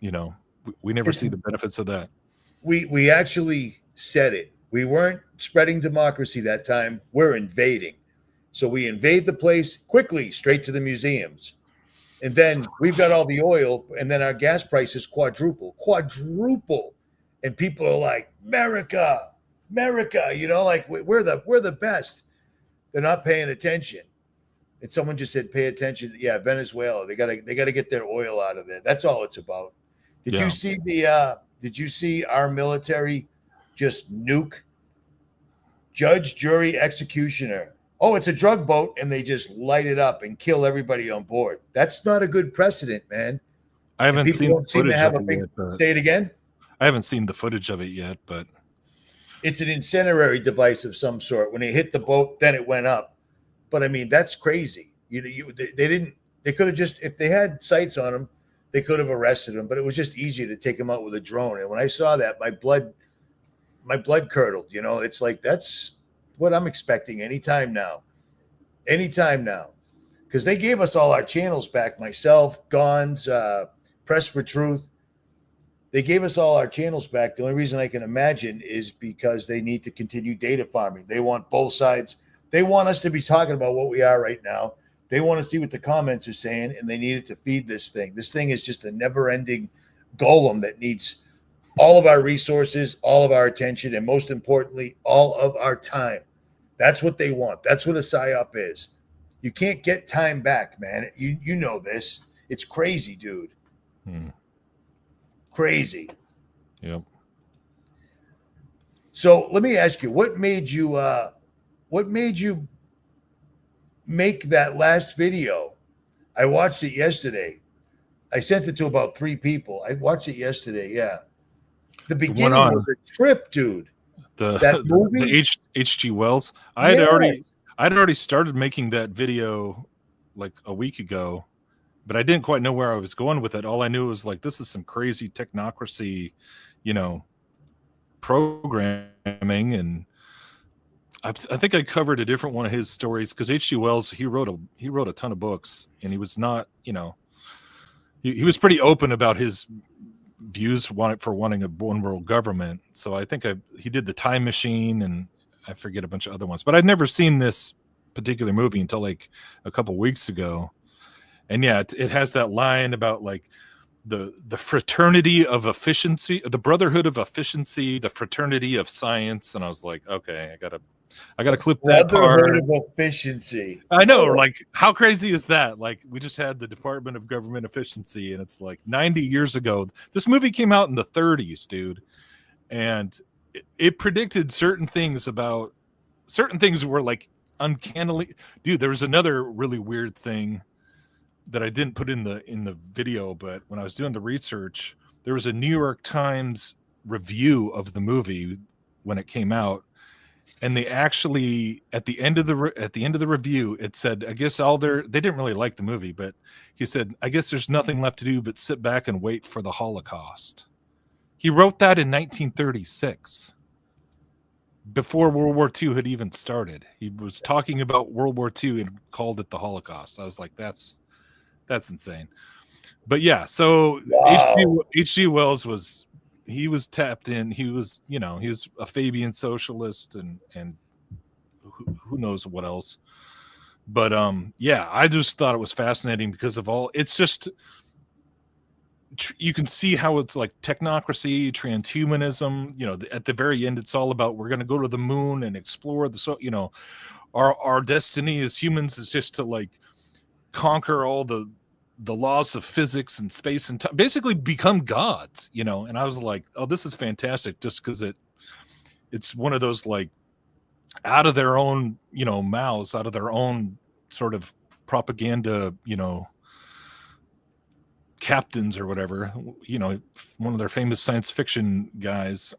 we never see the benefits of that. We actually said it. We weren't spreading democracy that time. We're invading. So we invade the place quickly, straight to the museums. And then we've got all the oil, and then our gas prices quadruple. And people are like, America, like we're the best. They're not paying attention. And someone just said, pay attention. Yeah, Venezuela. They gotta get their oil out of there. That's all it's about. Did you see our military just nuke judge, jury, executioner? Oh, it's a drug boat, and they just light it up and kill everybody on board. That's not a good precedent, man. I haven't seen the footage of it yet. Say it again? I haven't seen the footage of it yet, but it's an incendiary device of some sort. When they hit the boat, then it went up. But I mean, that's crazy. They could have just, if they had sights on them, they could have arrested him, but it was just easier to take him out with a drone. And when I saw that, my blood curdled. It's like, that's what I'm expecting anytime now, because they gave us all our channels back. Myself, Gons, Press for Truth. They gave us all our channels back. The only reason I can imagine is because they need to continue data farming. They want both sides. They want us to be talking about what we are right now. They want to see what the comments are saying, and they needed to feed this thing. This thing is just a never-ending golem that needs all of our resources, all of our attention, and most importantly, all of our time. That's what they want. That's what a PSYOP is. You can't get time back, man. You know this. It's crazy, dude. Crazy. Yep. So let me ask you, what made you make that last video? I watched it yesterday. I sent it to about 3 people. I watched it yesterday. Yeah. The beginning was a trip, dude. That movie? The H.G. Wells. I'd already started making that video like a week ago, but I didn't quite know where I was going with it. All I knew was like, this is some crazy technocracy, programming. And I think I covered a different one of his stories, because H.G. Wells, he wrote a ton of books, and he was not, he was pretty open about his views for wanting a one world government. So I think he did The Time Machine, and I forget a bunch of other ones, but I'd never seen this particular movie until like a couple weeks ago. And yeah, it has that line about like the fraternity of efficiency, the brotherhood of efficiency, the fraternity of science. And I was like, okay, I gotta clip that part. Brotherhood of efficiency. I know, like, how crazy is that? Like, we just had the Department of Government Efficiency, and it's like 90 years ago. This movie came out in the 30s, dude, and it predicted certain things were like uncannily. Dude, there was another really weird thing that I didn't put in the video, but when I was doing the research, there was a New York Times review of the movie when it came out. And they actually, at the end of the review, it said, I guess they didn't really like the movie, but he said, I guess there's nothing left to do but sit back and wait for the Holocaust. He wrote that in 1936. before World War II had even started. He was talking about World War II and called it the Holocaust. I was like, that's insane. But yeah, so Wow. H.G. Wells was tapped in. He was, he was a Fabian socialist and who knows what else. But yeah, I just thought it was fascinating because of all. It's just you can see how it's like technocracy, transhumanism. At the very end, it's all about we're going to go to the moon and explore the our destiny as humans is just to like conquer all the laws of physics and space and time, basically become gods. And I was like, oh, this is fantastic, just because it's one of those like out of their own mouths, out of their own sort of propaganda captains or whatever, one of their famous science fiction guys.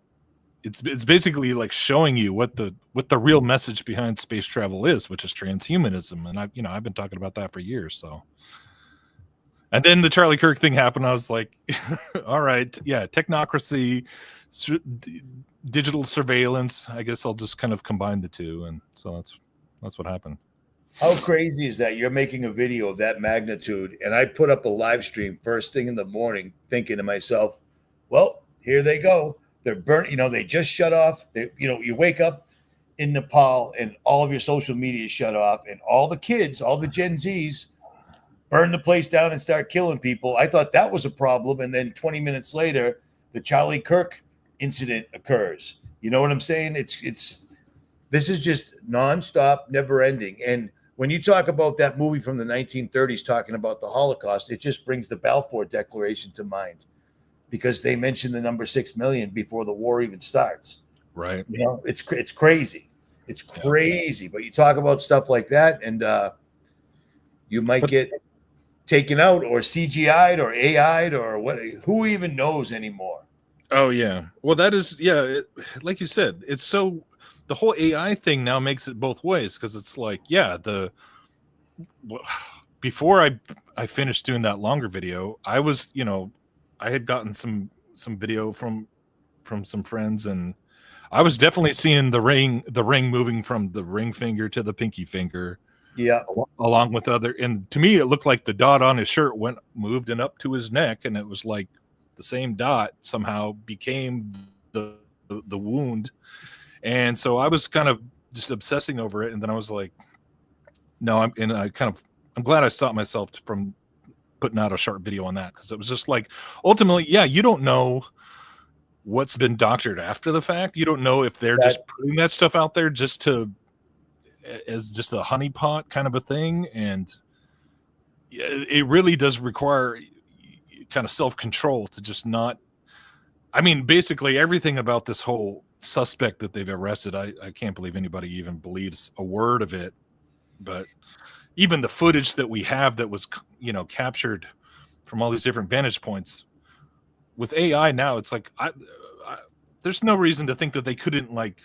It's basically like showing you what the real message behind space travel is, which is transhumanism. And I've been talking about that for years. So, and then the Charlie Kirk thing happened. I was like, all right, yeah, technocracy, digital surveillance. I guess I'll just kind of combine the two. And so that's what happened. How crazy is that? You're making a video of that magnitude, and I put up a live stream first thing in the morning, thinking to myself, well, here they go. They're burnt. They just shut off. You wake up in Nepal and all of your social media is shut off, and all the kids, all the Gen Zs, burn the place down and start killing people. I thought that was a problem. And then 20 minutes later, the Charlie Kirk incident occurs. You know what I'm saying? This is just nonstop, never ending. And when you talk about that movie from the 1930s talking about the Holocaust, it just brings the Balfour Declaration to mind, because they mentioned the number 6 million before the war even starts. Right. It's crazy. It's crazy. But you talk about stuff like that, and you might get taken out or CGI'd or AI'd or what? Who even knows anymore? Oh yeah. Well, that is like you said, it's so. The whole AI thing now makes it both ways, because it's like, before I finished doing that longer video, I was, I had gotten some video from some friends, and I was definitely seeing the ring moving from the ring finger to the pinky finger. Yeah. Along with and to me, it looked like the dot on his shirt moved and up to his neck, and it was like the same dot somehow became the wound. And so I was kind of just obsessing over it. And then I was like, no, I'm glad I stopped myself from putting out a short video on that. Cause it was just like, ultimately, you don't know what's been doctored after the fact. You don't know if they're just putting that stuff out there just as just a honeypot kind of a thing. And it really does require kind of self-control to just not, basically everything about this whole suspect that they've arrested, I can't believe anybody even believes a word of it. But even the footage that we have that was captured from all these different vantage points with AI now, it's like there's no reason to think that they couldn't like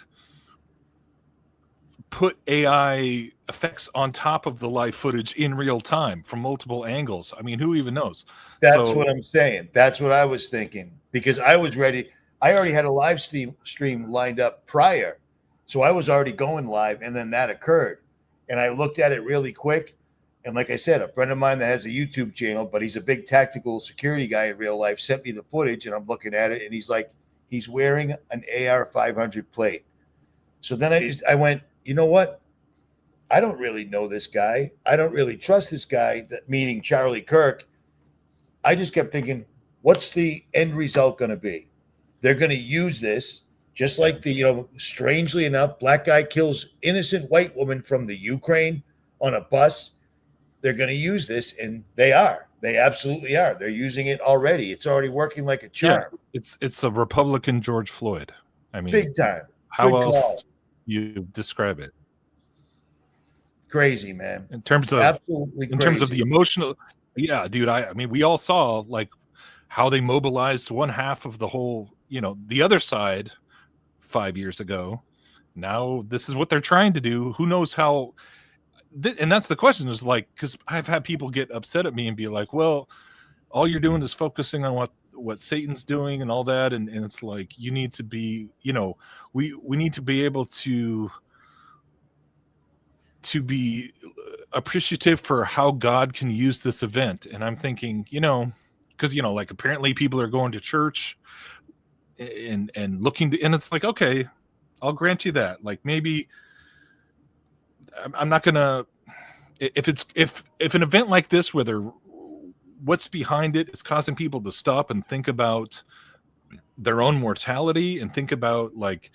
put AI effects on top of the live footage in real time from multiple angles. Who even knows? That's what I'm saying. That's what I was thinking, because I was ready. I already had a live stream lined up prior. So I was already going live, and then that occurred. And I looked at it really quick. And like I said, a friend of mine that has a YouTube channel, but he's a big tactical security guy in real life, sent me the footage, and I'm looking at it, and he's like, he's wearing an AR-500 plate. So then I went, you know what? I don't really know this guy. I don't really trust this guy, meaning Charlie Kirk. I just kept thinking, what's the end result going to be? They're going to use this, just like strangely enough, black guy kills innocent white woman from the Ukraine on a bus. They're going to use this, and they absolutely are. They're using it already. It's already working like a charm. Yeah, it's a Republican George Floyd. Big time. How Good else call. You describe it? Crazy, man. In terms of absolutely in terms of the emotional, dude. We all saw like how they mobilized one half of the whole, the other side 5 years ago. Now this is what they're trying to do. Who knows how? And that's the question, is like, because I've had people get upset at me and be like, well, all you're doing is focusing on what Satan's doing and all that, and it's like you need to be, we need to be able to be appreciative for how God can use this event. And I'm thinking, because like apparently people are going to church and looking to, and it's like, okay, I'll grant you that. Like maybe I'm not gonna, if an event like this, whether what's behind it is causing people to stop and think about their own mortality and think about like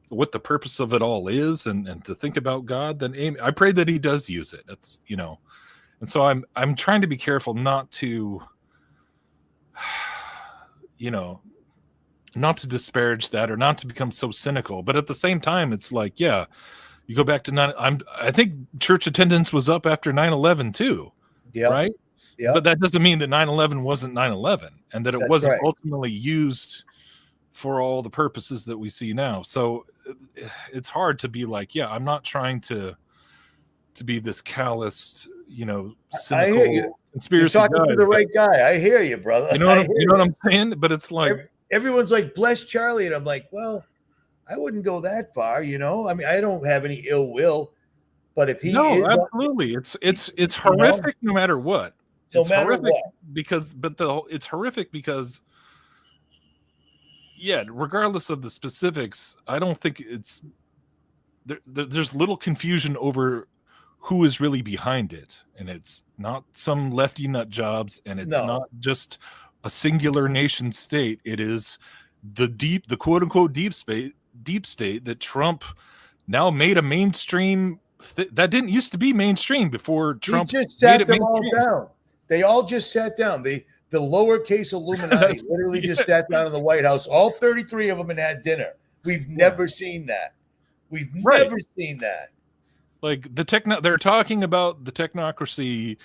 what the purpose of it all is, and to think about God, then I pray that he does use it. That's, and so I'm trying to be careful not to, not to disparage that or not to become so cynical. But at the same time, it's like, yeah, you go back to I think church attendance was up after 9/11 too. Yeah. Right. Yeah. But that doesn't mean that 9/11 wasn't 9/11 and that it That's wasn't right. ultimately used for all the purposes that we see now. So it's hard to be like, yeah, I'm not trying to be this calloused, cynical I hear you. conspiracy You're talking guy, to the but- right guy. I hear you, brother. You know what I'm saying? But it's like everyone's like, bless Charlie, and I'm like, well, I wouldn't go that far, I mean, I don't have any ill will, but if he is, absolutely, it's horrific no matter what. No It's matter horrific what. because, it's horrific because, yeah, regardless of the specifics, I don't think it's there's little confusion over who is really behind it, and it's not some lefty nut jobs, and it's not just a singular nation state. It is the quote unquote deep state that Trump now made a mainstream. That didn't used to be mainstream before Trump. He just sat made it them all mainstream. down. They all just sat down. The lowercase Illuminati literally just sat down in the White House, all 33 of them, and had dinner. We've never seen that. We've never seen that. Like they're talking about the technocracy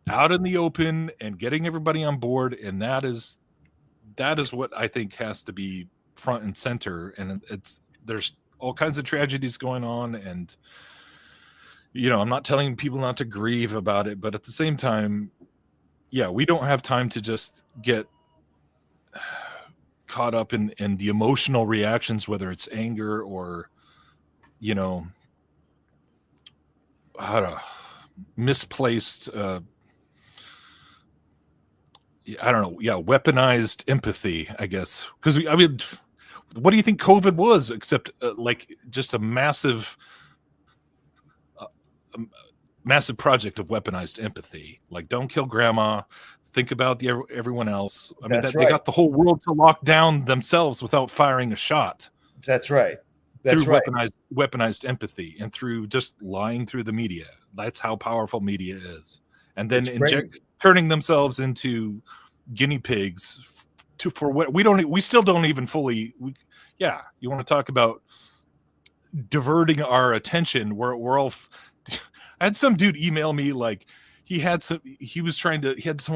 out in the open and getting everybody on board, and that is what I think has to be front and center. And there's all kinds of tragedies going on, and I'm not telling people not to grieve about it, but at the same time, yeah, we don't have time to just get caught up in the emotional reactions, whether it's anger or misplaced I don't know, weaponized empathy, I guess, because what do you think COVID was except like just a massive project of weaponized empathy? Like, don't kill grandma, think about everyone else. I mean, they got the whole world to lock down themselves without firing a shot. That's right. Through weaponized empathy and through just lying through the media. That's how powerful media is. And then turning themselves into guinea pigs for what we still don't even fully. You want to talk about diverting our attention? We're all. I had some dude email me like he had some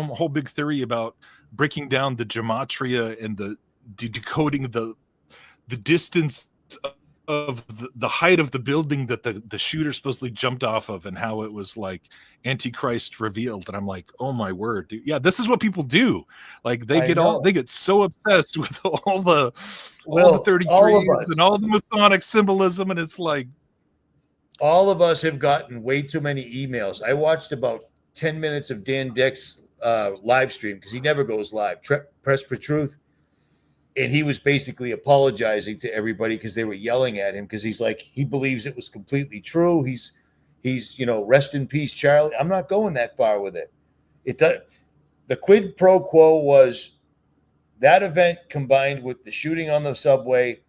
whole big theory about breaking down the gematria and the decoding the distance of the height of the building that the shooter supposedly jumped off of, and how it was like Antichrist revealed. And I'm like, oh my word, dude. Yeah, this is what people do. Like they get so obsessed with all the 33s and all the Masonic symbolism, and it's like all of us have gotten way too many emails. I watched about 10 minutes of Dan Dick's live stream, because he never goes live. Press for Truth. And he was basically apologizing to everybody because they were yelling at him, because he's like, he believes it was completely true. He's rest in peace, Charlie. I'm not going that far with it. The quid pro quo was that event combined with the shooting on the subway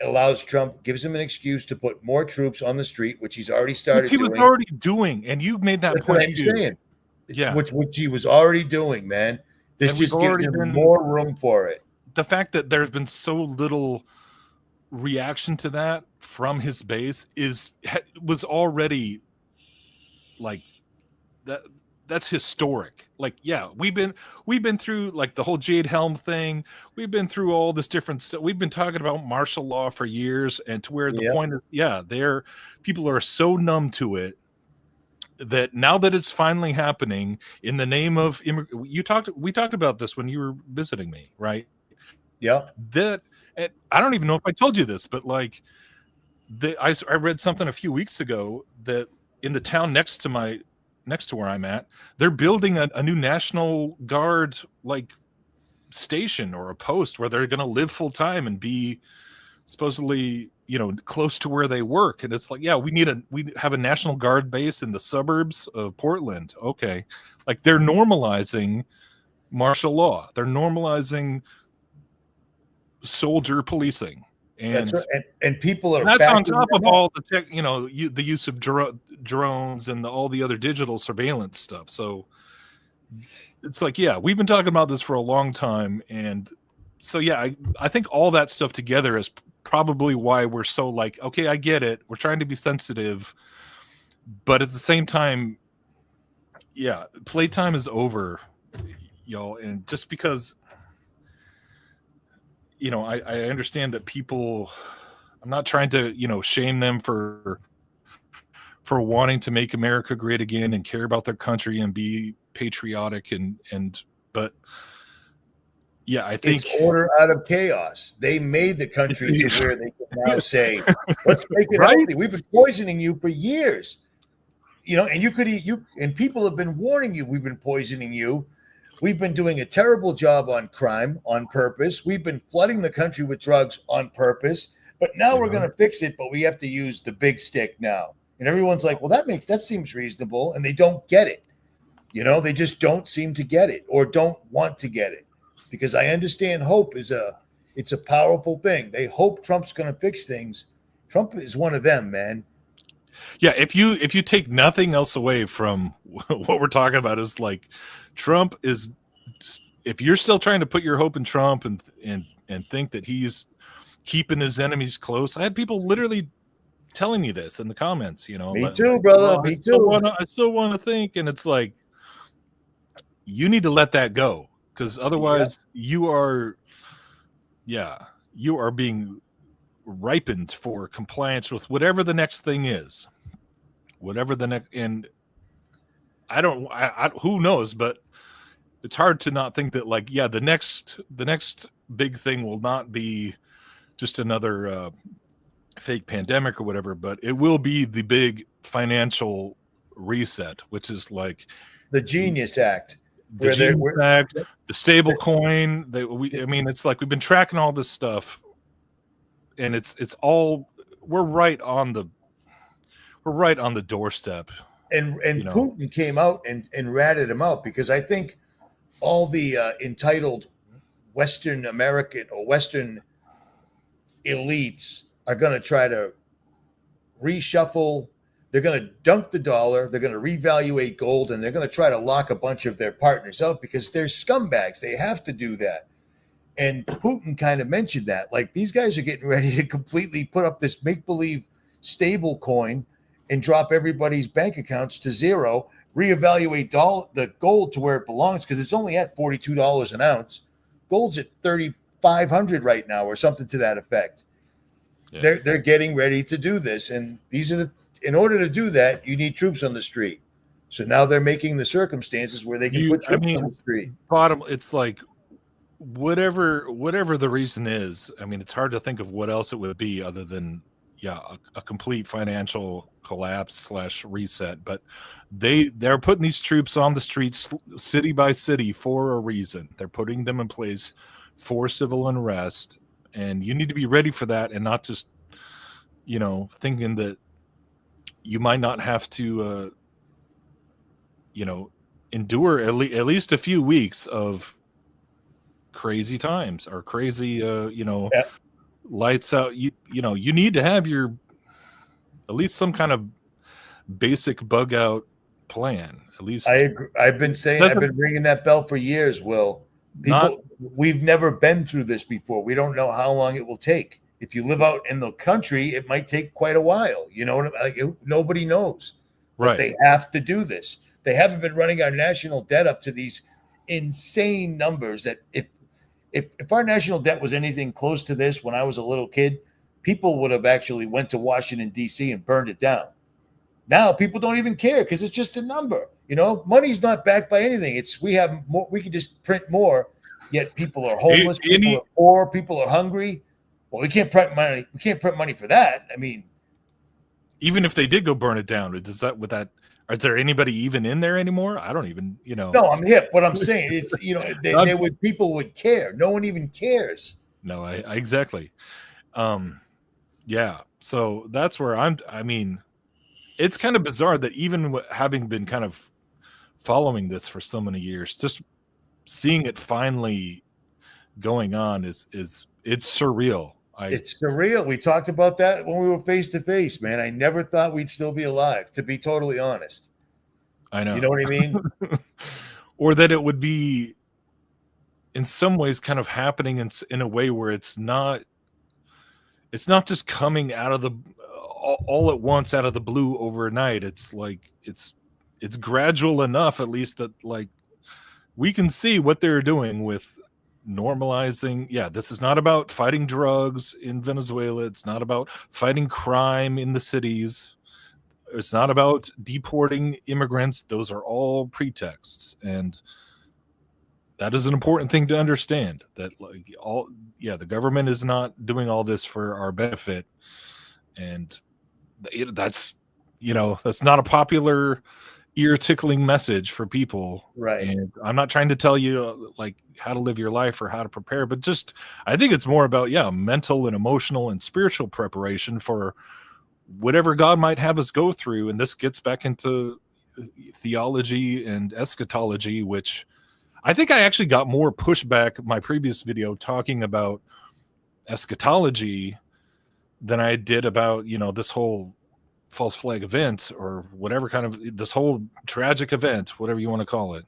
allows Trump, gives him an excuse to put more troops on the street, which he's already started doing. He was already doing, and you've made that point too. Saying. Yeah. Which he was already doing, man. This just gives him more room for it. The fact that there's been so little reaction to that from his base was already like that. That's historic. Like, yeah, we've been through like the whole Jade Helm thing. We've been through all this different stuff. We've been talking about martial law for years, and to where the point is, people are so numb to it that now that it's finally happening in the name of we talked about this when you were visiting me, right? Yeah. That, and I don't even know if I told you this, but like I read something a few weeks ago that in the town next to where I'm at, they're building a new National Guard like station or a post where they're going to live full time and be supposedly, close to where they work. And it's like, yeah, we have a National Guard base in the suburbs of Portland. Okay. Like they're normalizing martial law. They're normalizing soldier policing. And that's right. And people are that's on backing top of them up. all the tech, the use of drones and all the other digital surveillance stuff. So it's like, yeah, we've been talking about this for a long time. And so, yeah, I think all that stuff together is probably why we're so like, okay, I get it. We're trying to be sensitive. But at the same time, yeah, playtime is over, y'all. And just because, I understand that people, I'm not trying to, shame them for wanting to make America great again and care about their country and be patriotic but yeah, I think it's order out of chaos. They made the country to where they can now say, let's make it Right? healthy. We've been poisoning you for years. And and people have been warning you, we've been poisoning you. We've been doing a terrible job on crime on purpose. We've been flooding the country with drugs on purpose. But now we're going to fix it, but we have to use the big stick now. And everyone's like, well, that seems reasonable. And they don't get it. They just don't seem to get it or don't want to get it. Because I understand hope it's a powerful thing. They hope Trump's going to fix things. Trump is one of them, man. Yeah, if you take nothing else away from what we're talking about, is like Trump is. If you're still trying to put your hope in Trump and think that he's keeping his enemies close, I had people literally telling me this in the comments. Me too, brother. Me too. I still want to think, and it's like you need to let that go, because otherwise you are being ripened for compliance with whatever the next thing is. And who knows, but it's hard to not think that, like, yeah, the next big thing will not be just another fake pandemic or whatever, but it will be the big financial reset, which is like the Genius Act. The stable coin. It's like we've been tracking all this stuff, and it's all we're right on the doorstep. And Putin came out and ratted him out, because I think all the entitled Western American or Western elites are going to try to reshuffle. They're going to dunk the dollar. They're going to revaluate gold, and they're going to try to lock a bunch of their partners out because they're scumbags. They have to do that. And Putin kind of mentioned that. Like, these guys are getting ready to completely put up this make-believe stable coin and drop everybody's bank accounts to zero, reevaluate the gold to where it belongs, because it's only at $42 an ounce. Gold's at $3,500 right now, or something to that effect. Yeah. They're getting ready to do this, and in order to do that, you need troops on the street. So now they're making the circumstances where they can put troops on the street. It's like whatever the reason is. I mean, it's hard to think of what else it would be other than a complete financial collapse / reset. But they're putting these troops on the streets, city by city, for a reason. They're putting them in place for civil unrest, and you need to be ready for that, and not just thinking that you might not have to endure at least a few weeks of crazy times or crazy lights out. You need to have at least some kind of basic bug out plan. At least I agree. I've been ringing that bell for years, Will. We've never been through this before. We don't know how long it will take. If you live out in the country, it might take quite a while. Nobody knows. Right. But they have to do this. They haven't been running our national debt up to these insane numbers that if our national debt was anything close to this when I was a little kid, people would have actually went to Washington, D.C. and burned it down. Now people don't even care because it's just a number. You know, money's not backed by anything. It's we have more. We can just print more. Yet people are homeless. People are poor. People are hungry. Well, we can't print money. We can't print money for that. I mean, even if they did go burn it down, does that with that? Is there anybody even in there anymore? I don't even, you know. No, I'm hip. What I'm saying, it's, you know, they would, people would care. No one even cares. No, I exactly. Yeah. So that's where I mean, it's kind of bizarre that even having been kind of following this for so many years, just seeing it finally going on is it's surreal. It's surreal. We talked about that when we were face to face, man. I never thought we'd still be alive, to be totally honest. I know. You know what I mean? Or that it would be in some ways kind of happening in a way where it's not just coming out of the all at once out of the blue overnight. It's like it's gradual enough, at least, that like we can see what they're doing with normalizing. Yeah, this is not about fighting drugs in Venezuela. It's not about fighting crime in the cities. It's not about deporting immigrants. Those are all pretexts, and that is an important thing to understand, that like the government is not doing all this for our benefit, and that's not a popular ear-tickling message for people, right? And I'm not trying to tell you like how to live your life or how to prepare, but just I think it's more about mental and emotional and spiritual preparation for whatever God might have us go through. And this gets back into theology and eschatology, which I think I actually got more pushback in my previous video talking about eschatology than I did about this whole false flag event, or whatever kind of this whole tragic event, whatever you want to call it.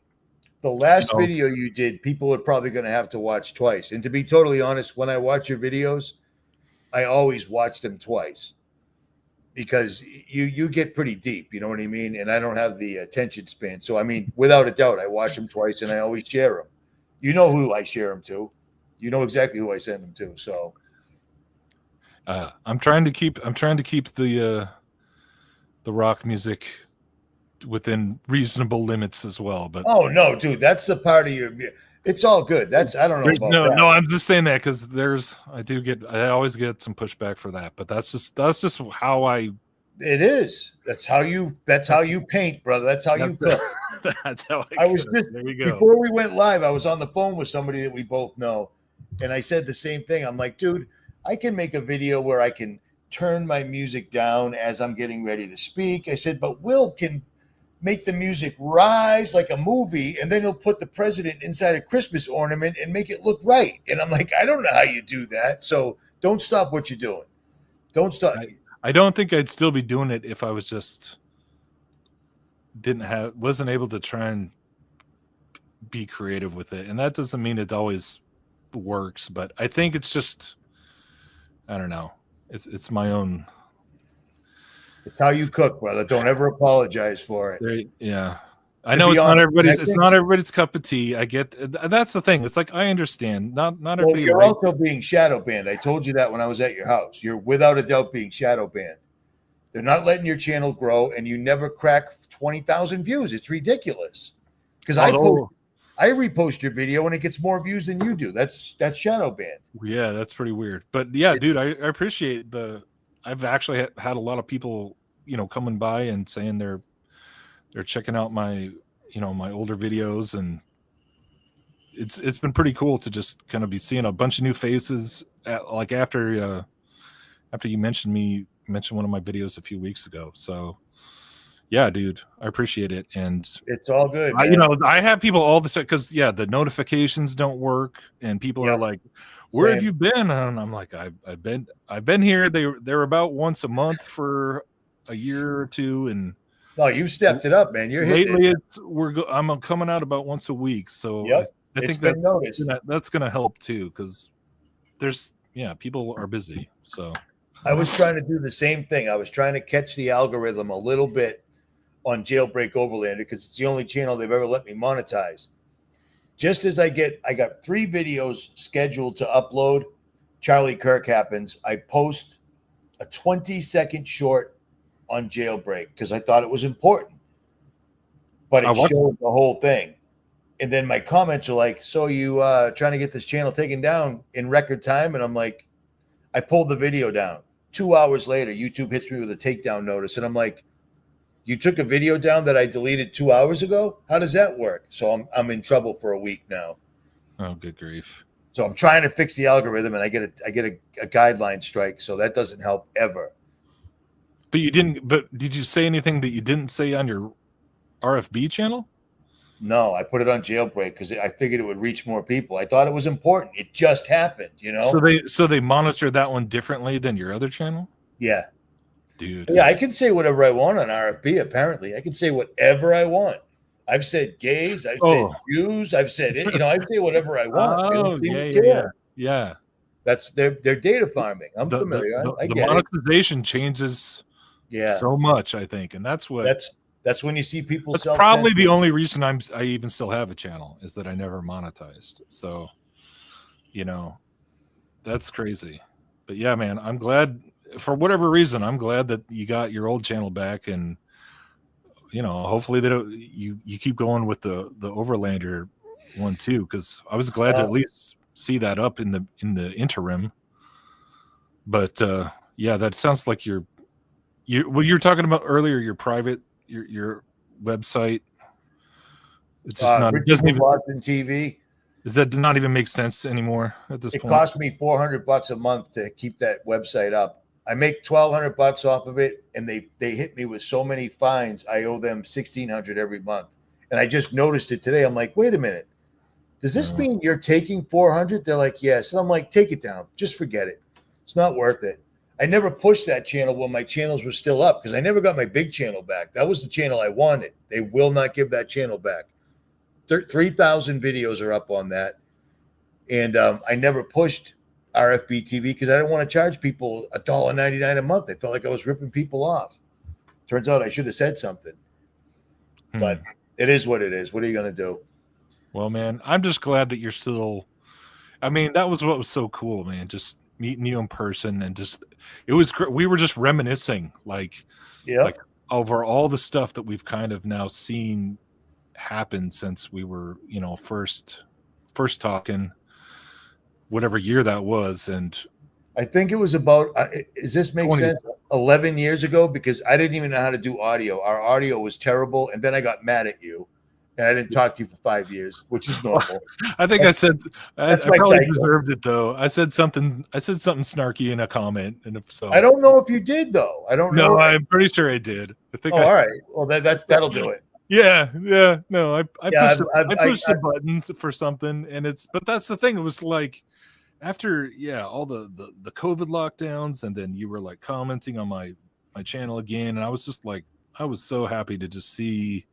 The last video you did, people are probably going to have to watch twice. And to be totally honest, when I watch your videos, I always watch them twice, because you get pretty deep, you know what I mean? And I don't have the attention span. So, I mean, without a doubt, I watch them twice, and I always share them. You know who I share them to. You know exactly who I send them to. So I'm trying to keep the rock music within reasonal limits as well. But oh no, dude, that's the part of your. It's all good. That's I don't know about that. No, I'm just saying that because I always get some pushback for that. But that's just how I. It is. That's how you paint, brother. That's how you cook. That's how I was just there we go. Before we went live, I was on the phone with somebody that we both know, and I said the same thing. I'm like, dude, I can make a video where I can turn my music down as I'm getting ready to speak. I said, but Will can make the music rise like a movie, and then he'll put the president inside a Christmas ornament and make it look right. And I'm like, I don't know how you do that. So don't stop what you're doing. Don't stop. I don't think I'd still be doing it if I was just wasn't able to try and be creative with it. And that doesn't mean it always works, but I think it's just, I don't know. It's my own. It's how you cook, brother. Don't ever apologize for it. Yeah, I know it's not everybody's. It's not everybody's cup of tea. I get that's the thing. It's like I understand. Not everybody. You're also being shadow banned. I told you that when I was at your house. You're without a doubt being shadow banned. They're not letting your channel grow, and you never crack 20,000 views. It's ridiculous. Because I repost your video and it gets more views than you do. That's shadow banned. Yeah, that's pretty weird. But yeah, dude, I appreciate I've actually had a lot of people, coming by and saying they're checking out my, my older videos, and it's been pretty cool to just kind of be seeing a bunch of new faces. Like after you mentioned one of my videos a few weeks ago. So yeah, dude, I appreciate it. And it's all good. I have people all the time because the notifications don't work, and people are like, where have you been? And I'm like, I've been here. They're about once a month for a year or two, and no, you've stepped it up, man. I'm coming out about once a week, so I think that's gonna help too, because people are busy. So I was trying to do the same thing. I was trying to catch the algorithm a little bit on Jailbreak Overlander, because it's the only channel they've ever let me monetize. Just as I got 3 videos scheduled to upload, Charlie Kirk happens. I post a 20-second short on Jailbreak because I thought it was important. But it I watched- showed the whole thing. And then my comments are like, so you trying to get this channel taken down in record time? And I'm like, I pulled the video down. 2 hours later, YouTube hits me with a takedown notice. And I'm like, you took a video down that I deleted 2 hours ago? How does that work? So I'm in trouble for a week now. Oh, good grief. So I'm trying to fix the algorithm, and I get a guideline strike. So that doesn't help ever. But you didn't. But did you say anything that you didn't say on your RFB channel? No, I put it on Jailbreak because I figured it would reach more people. I thought it was important. It just happened, you know. So they monitor that one differently than your other channel? Yeah. Dude. Yeah, I can say whatever I want on RFB, apparently. I can say whatever I want. I've said gays, I've said Jews, I've said it, you know, I say whatever I want. Oh, yeah. That's they're data farming. I'm familiar. I The get monetization changes it. so much, I think. And that's when you see people That's probably the only reason I even still have a channel is that I never monetized. So, you know, that's crazy. But yeah, man, I'm glad for whatever reason. I'm glad that you got your old channel back, and you know, hopefully you keep going with the Overlander one too, because I was glad to at least see that up in the interim. But yeah, that sounds like what you were talking about earlier, your private your website. It's just not. It doesn't even Boston TV. Does that not even make sense anymore at this point? It cost me $400 a month to keep that website up. I make $1,200 off of it, and they hit me with so many fines. I owe them $1,600 every month, and I just noticed it today. I'm like, wait a minute, does this mean you're taking $400? They're like, yes, and I'm like, take it down, just forget it. It's not worth it. I never pushed that channel when my channels were still up because I never got my big channel back. That was the channel I wanted. They will not give that channel back. 3,000 videos are up on that. And I never pushed RFB TV because I didn't want to charge people $1.99 a month. I felt like I was ripping people off. Turns out I should have said something. But it is what it is. What are you going to do? Well, man, I'm just glad that you're still. I mean, that was what was so cool, man. Just meeting you in person, and just it was great. We were just reminiscing, like over all the stuff that we've kind of now seen happen since we were, you know, first talking, whatever year that was. And I think it was about. Does this make sense? 11 years ago, because I didn't even know how to do audio. Our audio was terrible, and then I got mad at you. And I didn't talk to you for 5 years, which is normal. I think I probably deserved it though. I said something snarky in a comment, and so I don't know if you did though. I don't know. No, I'm pretty sure I did. I think. All right. Well, that'll do it. Yeah. No, I pushed a button for something, but that's the thing. It was like after all the COVID lockdowns, and then you were like commenting on my channel again, and I was just like, I was so happy to just see.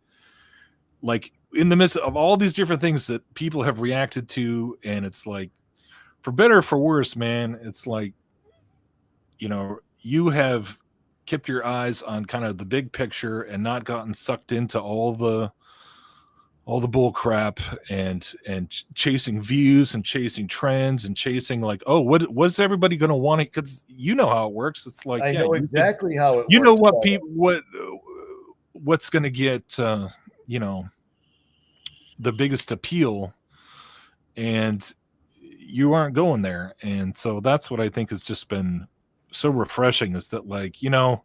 Like in the midst of all these different things that people have reacted to, and it's like, for better or for worse, man, it's like, you know, you have kept your eyes on kind of the big picture and not gotten sucked into all the bull crap and chasing views and chasing trends and chasing like, oh, what's everybody going to want? Because you know how it works. It's like, I know exactly how it works. You know what what's going to get, you know, the biggest appeal, and you aren't going there. And so that's what I think has just been so refreshing, is that, like, you know,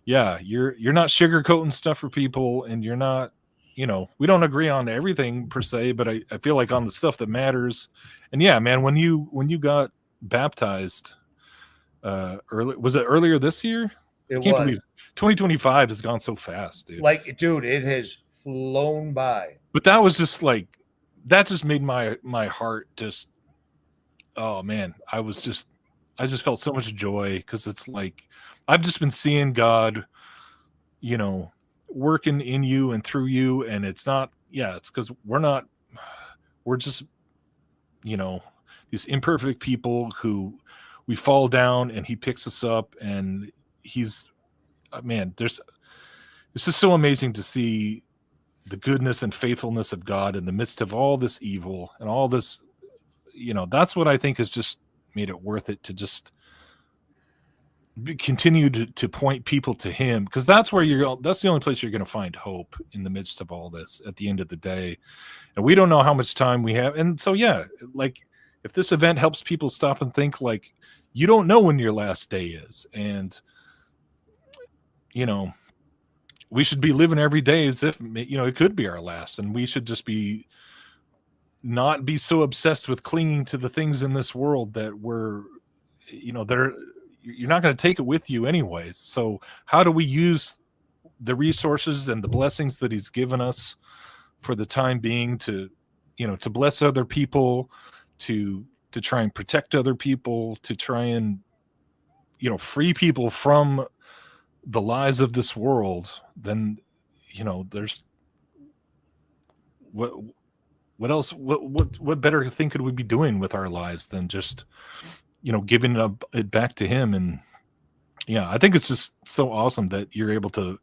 you're not sugarcoating stuff for people, and you're not, you know, we don't agree on everything per se, but I feel like on the stuff that matters. And yeah, man, when you got baptized was it earlier this year? It Can't was. believe 2025 has gone so fast, dude. Like, dude, it has flown by. But that was just like, that just made my heart just, oh man, I just felt so much joy, because it's like, I've just been seeing God, you know, working in you and through you. And it's not, it's because we're just, you know, these imperfect people who we fall down and he picks us up, and he's, man, it's just so amazing to see the goodness and faithfulness of God in the midst of all this evil and all this, you know. That's what I think has just made it worth it to just continue to point people to him, because that's where that's the only place you're going to find hope in the midst of all this at the end of the day. And we don't know how much time we have. And so, yeah, like if this event helps people stop and think, like, you don't know when your last day is. And, you know, we should be living every day as if, you know, it could be our last. And we should just not be so obsessed with clinging to the things in this world that we're, you know, you're not going to take it with you anyways. So how do we use the resources and the blessings that he's given us for the time being to, you know, to bless other people, to try and protect other people, to try and, you know, free people from the lies of this world? Then, you know, there's what else, what better thing could we be doing with our lives than just, you know, giving it back to him? And yeah, I think it's just so awesome that you're able to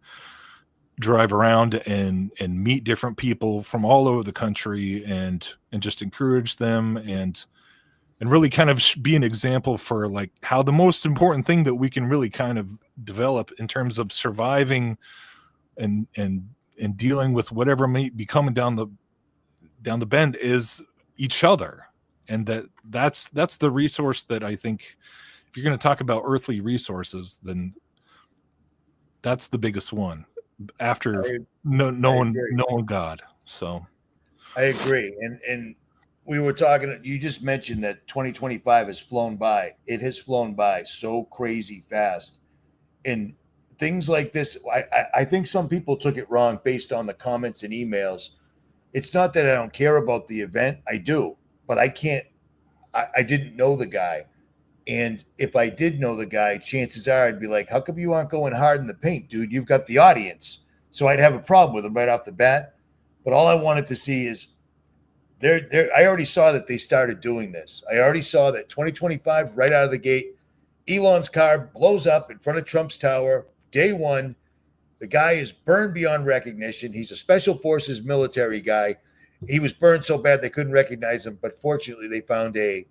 drive around and meet different people from all over the country and just encourage them and really kind of be an example for like how the most important thing that we can really kind of develop in terms of surviving and dealing with whatever may be coming down the bend is each other. And that's the resource that I think, if you're going to talk about earthly resources, then that's the biggest one after knowing God. So I agree. And we were talking, you just mentioned that 2025 has flown by. It has flown by so crazy fast. And things like this, I think some people took it wrong based on the comments and emails. It's not that I don't care about the event. I do. But I didn't know the guy. And if I did know the guy, chances are I'd be like, how come you aren't going hard in the paint, dude? You've got the audience. So I'd have a problem with him right off the bat. But all I wanted to see is I already saw that they started doing this. I already saw that 2025, right out of the gate, Elon's car blows up in front of Trump's tower. Day one, the guy is burned beyond recognition. He's a special forces military guy. He was burned so bad they couldn't recognize him, but fortunately they found a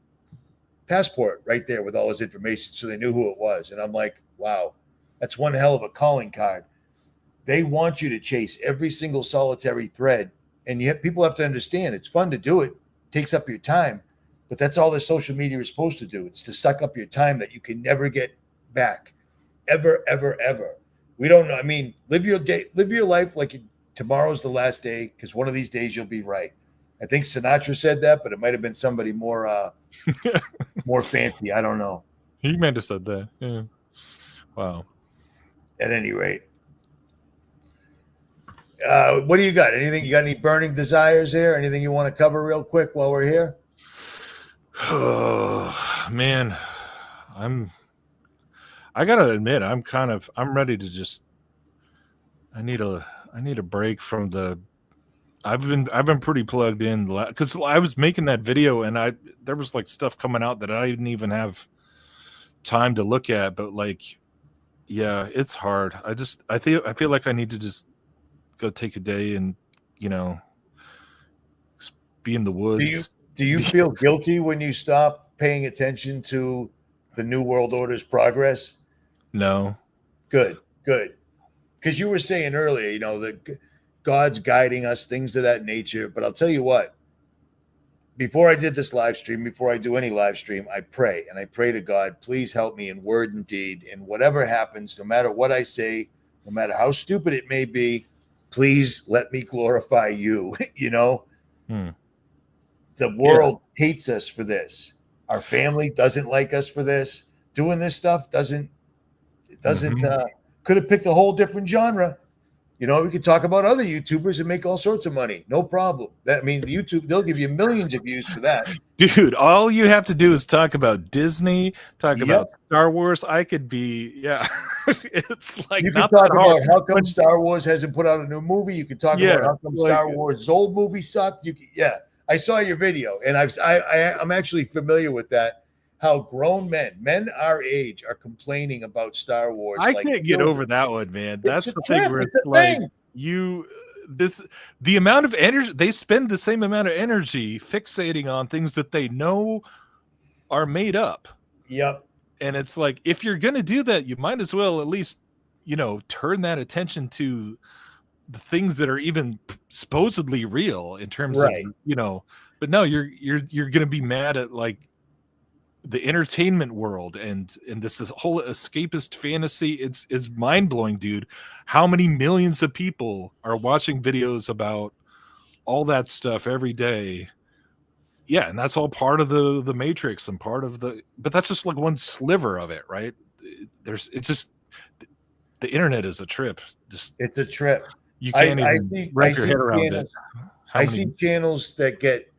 passport right there with all his information, so they knew who it was. And I'm like, wow, that's one hell of a calling card. They want you to chase every single solitary thread, and yet people have to understand it's fun to do it. It takes up your time, but that's all the social media is supposed to do. It's to suck up your time that you can never get back, ever, ever, ever. We don't know. I mean, live your life like tomorrow's the last day, because one of these days you'll be right. I think Sinatra said that, but it might have been somebody more more fancy. I don't know. He might have said that. Yeah. Wow. At any rate, what do you got? Anything? You got any burning desires here? Anything you want to cover real quick while we're here? Oh man, I gotta admit, I'm ready to just. I need a break from the. I've been pretty plugged in because I was making that video and there was like stuff coming out that I didn't even have time to look at. But like, yeah, it's hard. I feel like I need to just go take a day and, you know, be in the woods. Do you feel guilty when you stop paying attention to the New World Order's progress? No. Good. Because you were saying earlier, you know, that God's guiding us, things of that nature. But I'll tell you what, before I did this live stream, before I do any live stream, I pray. And I pray to God, please help me in word and deed. And whatever happens, no matter what I say, no matter how stupid it may be, please let me glorify you. You know, The world hates us for this. Our family doesn't like us for this. Doing this stuff doesn't could have picked a whole different genre. You know, we could talk about other YouTubers and make all sorts of money. No problem. YouTube, they'll give you millions of views for that. Dude, all you have to do is talk about Disney, talk about Star Wars. I could be, it's like you not can talk that hard. about how come Star Wars hasn't put out a new movie. You can talk about how come Star Wars' old movie sucked. I saw your video, and I'm actually familiar with that. How grown men our age are complaining about Star Wars. I can't get over that one, man. That's the thing where it's like the amount of energy they spend, the same amount of energy fixating on things that they know are made up. Yep. And it's like, if you're going to do that, you might as well at least, turn that attention to the things that are even supposedly real in terms of, but no, you're going to be mad at like the entertainment world and this whole escapist fantasy. It's mind-blowing, dude, how many millions of people are watching videos about all that stuff every day. Yeah, and that's all part of the Matrix and part of but that's just like one sliver of it, right? The internet is a trip. It's a trip. You can't even wrap your head around it. I see channels that get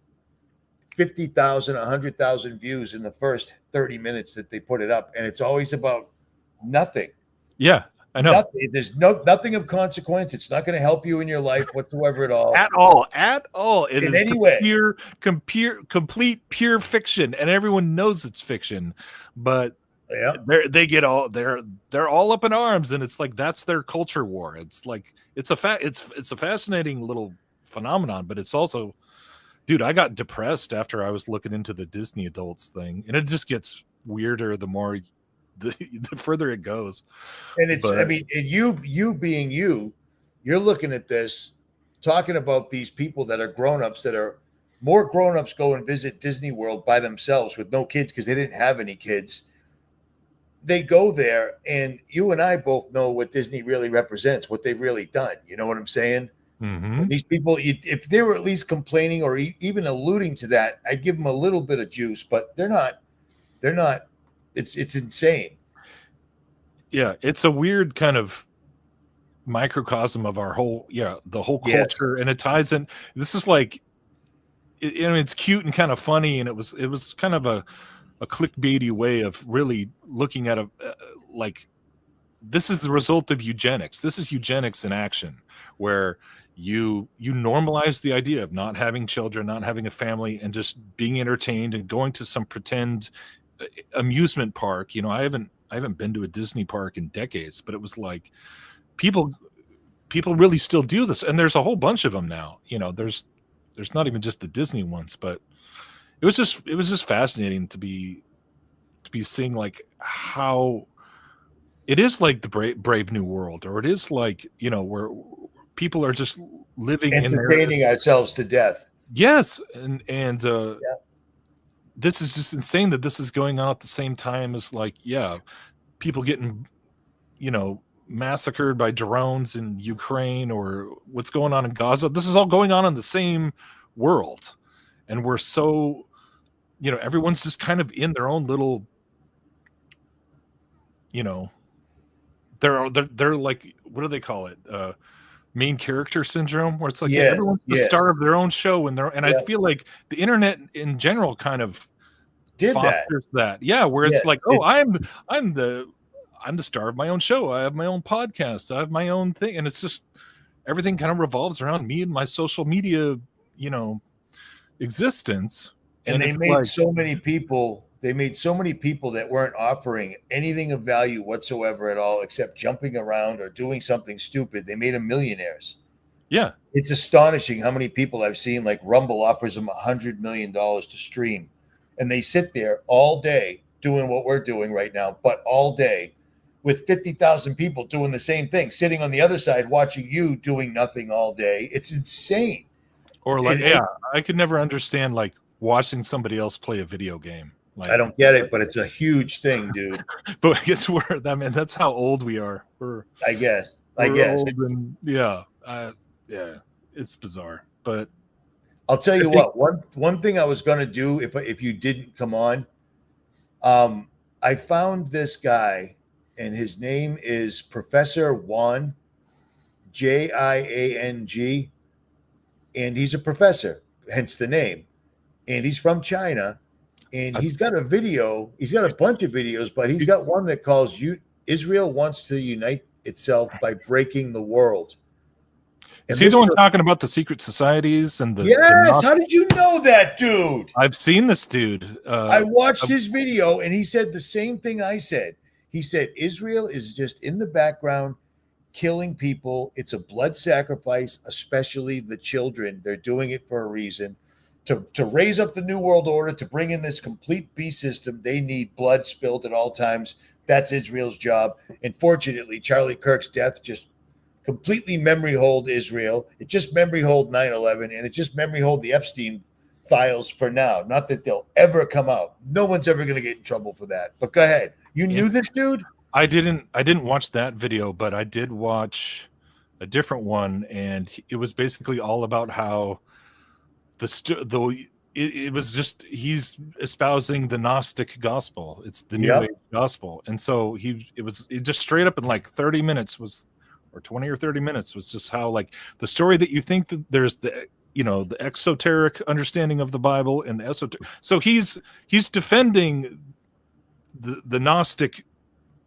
50,000, 100,000 views in the first 30 minutes that they put it up, and it's always about nothing. Yeah, I know. There's nothing of consequence. It's not going to help you in your life whatsoever at all. At all. It in is any way. Complete pure fiction, and everyone knows it's fiction. But they're all up in arms, and it's like that's their culture war. It's like it's a fascinating little phenomenon, but it's also, dude, I got depressed after I was looking into the Disney adults thing, and it just gets weirder the more the further it goes. And you being you're looking at this, talking about these people that are grown-ups, that are more grown-ups go and visit Disney World by themselves with no kids because they didn't have any kids. They go there, and you and I both know what Disney really represents, what they've really done. You know what I'm saying? Mm-hmm. These people, if they were at least complaining or even alluding to that, I'd give them a little bit of juice, but they're not. It's insane. Yeah, it's a weird kind of microcosm of our whole culture, and it ties in. This is like, it's cute and kind of funny, and it was kind of a clickbaity way of really looking at like, this is the result of eugenics. This is eugenics in action, where you normalize the idea of not having children, not having a family, and just being entertained and going to some pretend amusement park. I haven't been to a Disney park in decades, but it was like people really still do this, and there's a whole bunch of them now. There's not even just the Disney ones, but it was just fascinating to be seeing like how it is like the brave new world, or it is like, where people are just living entertaining ourselves to death. Yes, and this is just insane that this is going on at the same time as like, people getting, massacred by drones in Ukraine, or what's going on in Gaza. This is all going on in the same world, and we're so, everyone's just kind of in their own little, they're like, what do they call it? Main character syndrome, where it's like everyone's the star of their own show, and I feel like the internet in general kind of did that. Yeah, where it's like, oh, I'm the star of my own show. I have my own podcast. I have my own thing, and it's just everything kind of revolves around me and my social media, existence. And they made so many people. They made so many people that weren't offering anything of value whatsoever at all, except jumping around or doing something stupid. They made them millionaires. Yeah. It's astonishing how many people I've seen, like Rumble offers them $100 million to stream. And they sit there all day doing what we're doing right now, but all day with 50,000 people doing the same thing, sitting on the other side, watching you doing nothing all day. It's insane. Or like, I could never understand like watching somebody else play a video game. Like, I don't get it, but it's a huge thing, dude. But I guess that's how old we are. I guess. Old and, it's bizarre. But I'll tell you what. One thing I was going to do if you didn't come on, I found this guy, and his name is Professor Wan, Jiang, and he's a professor, hence the name, and he's from China. And he's got a video. He's got a bunch of videos, but he's got one that calls Israel wants to unite itself by breaking the world. Is he the one talking about the secret societies and the? Yes. How did you know that, dude? I've seen this dude. I watched his video, and he said the same thing I said. He said Israel is just in the background, killing people. It's a blood sacrifice, especially the children. They're doing it for a reason. to raise up the New World Order, to bring in this complete beast system, they need blood spilled at all times. That's Israel's job. And fortunately, Charlie Kirk's death just completely memory hold Israel. It just memory hold 9/11, and it just memory hold the Epstein files for now. Not that they'll ever come out. No one's ever going to get in trouble for that. But go ahead. You knew this dude? I didn't watch that video, but I did watch a different one, and it was basically all about how it was just he's espousing the Gnostic gospel. It's the New Age gospel, and so it just straight up in like 30 minutes was, or 20 or 30 minutes was just how like the story that you think that there's the the exoteric understanding of the Bible and the esoteric. So he's defending the Gnostic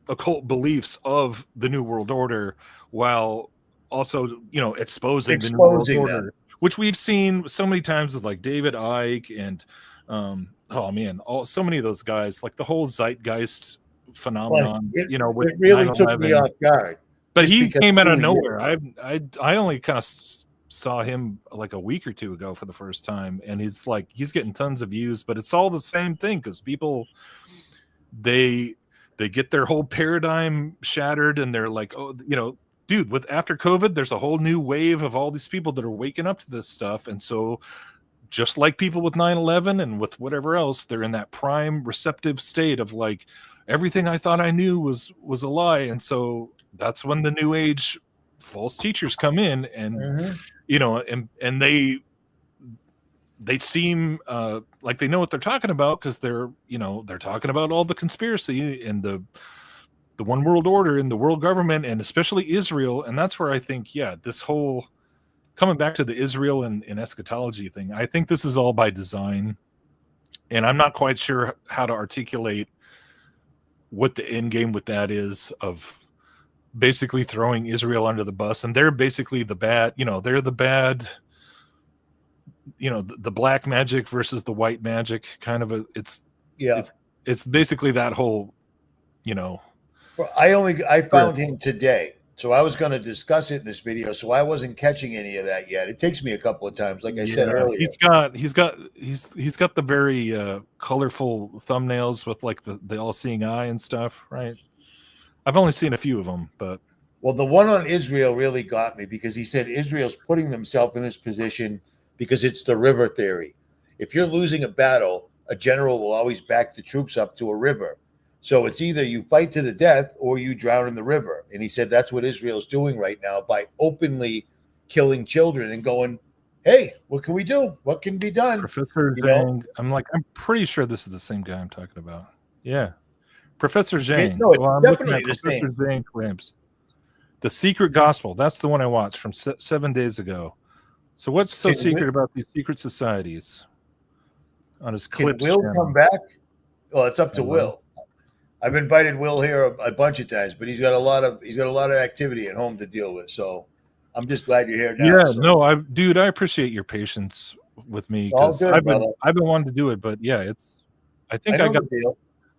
occult beliefs of the New World Order while also exposing the New World Order, which we've seen so many times with like David Icke and so many of those guys, like the whole zeitgeist phenomenon. Well, it really took me off guard. But he came out of nowhere. I only kind of saw him like a week or two ago for the first time, and he's getting tons of views, but it's all the same thing because people they get their whole paradigm shattered, and they're like, dude, with after COVID, there's a whole new wave of all these people that are waking up to this stuff. And so just like people with 9/11 and with whatever else, they're in that prime receptive state of like, everything I thought I knew was a lie. And so that's when the New Age false teachers come in, and and they seem like they know what they're talking about, because they're talking about all the conspiracy and the one world order and the world government, and especially Israel. And that's where I think, this whole coming back to the Israel and eschatology thing, I think this is all by design, and I'm not quite sure how to articulate what the end game with that is, of basically throwing Israel under the bus. And they're basically the bad, they're the bad, the black magic versus the white magic kind of it's basically that whole, I found him today, so I was going to discuss it in this video, so I wasn't catching any of that yet. It takes me a couple of times, like I said earlier. He's got the very colorful thumbnails with like the all-seeing eye and stuff, right? I've only seen a few of them, but the one on Israel really got me, because he said Israel's putting themselves in this position because it's the river theory. If you're losing a battle, a general will always back the troops up to a river. So it's either you fight to the death or you drown in the river. And he said that's what Israel's doing right now by openly killing children and going, hey, what can we do? What can be done? Professor Zhang, I'm pretty sure this is the same guy I'm talking about. Yeah. Professor Zhang. No, it's definitely the same. Professor Zhang Clamps. The Secret Gospel. That's the one I watched from 7 days ago. So what's so secret about these secret societies? On his clips. Can Will come back? Well, it's up to Will. I've invited Will here a bunch of times, but he's got a lot of activity at home to deal with. So I'm just glad you're here now. Yeah, so. no, I appreciate your patience with me, because I've been wanting to do it, but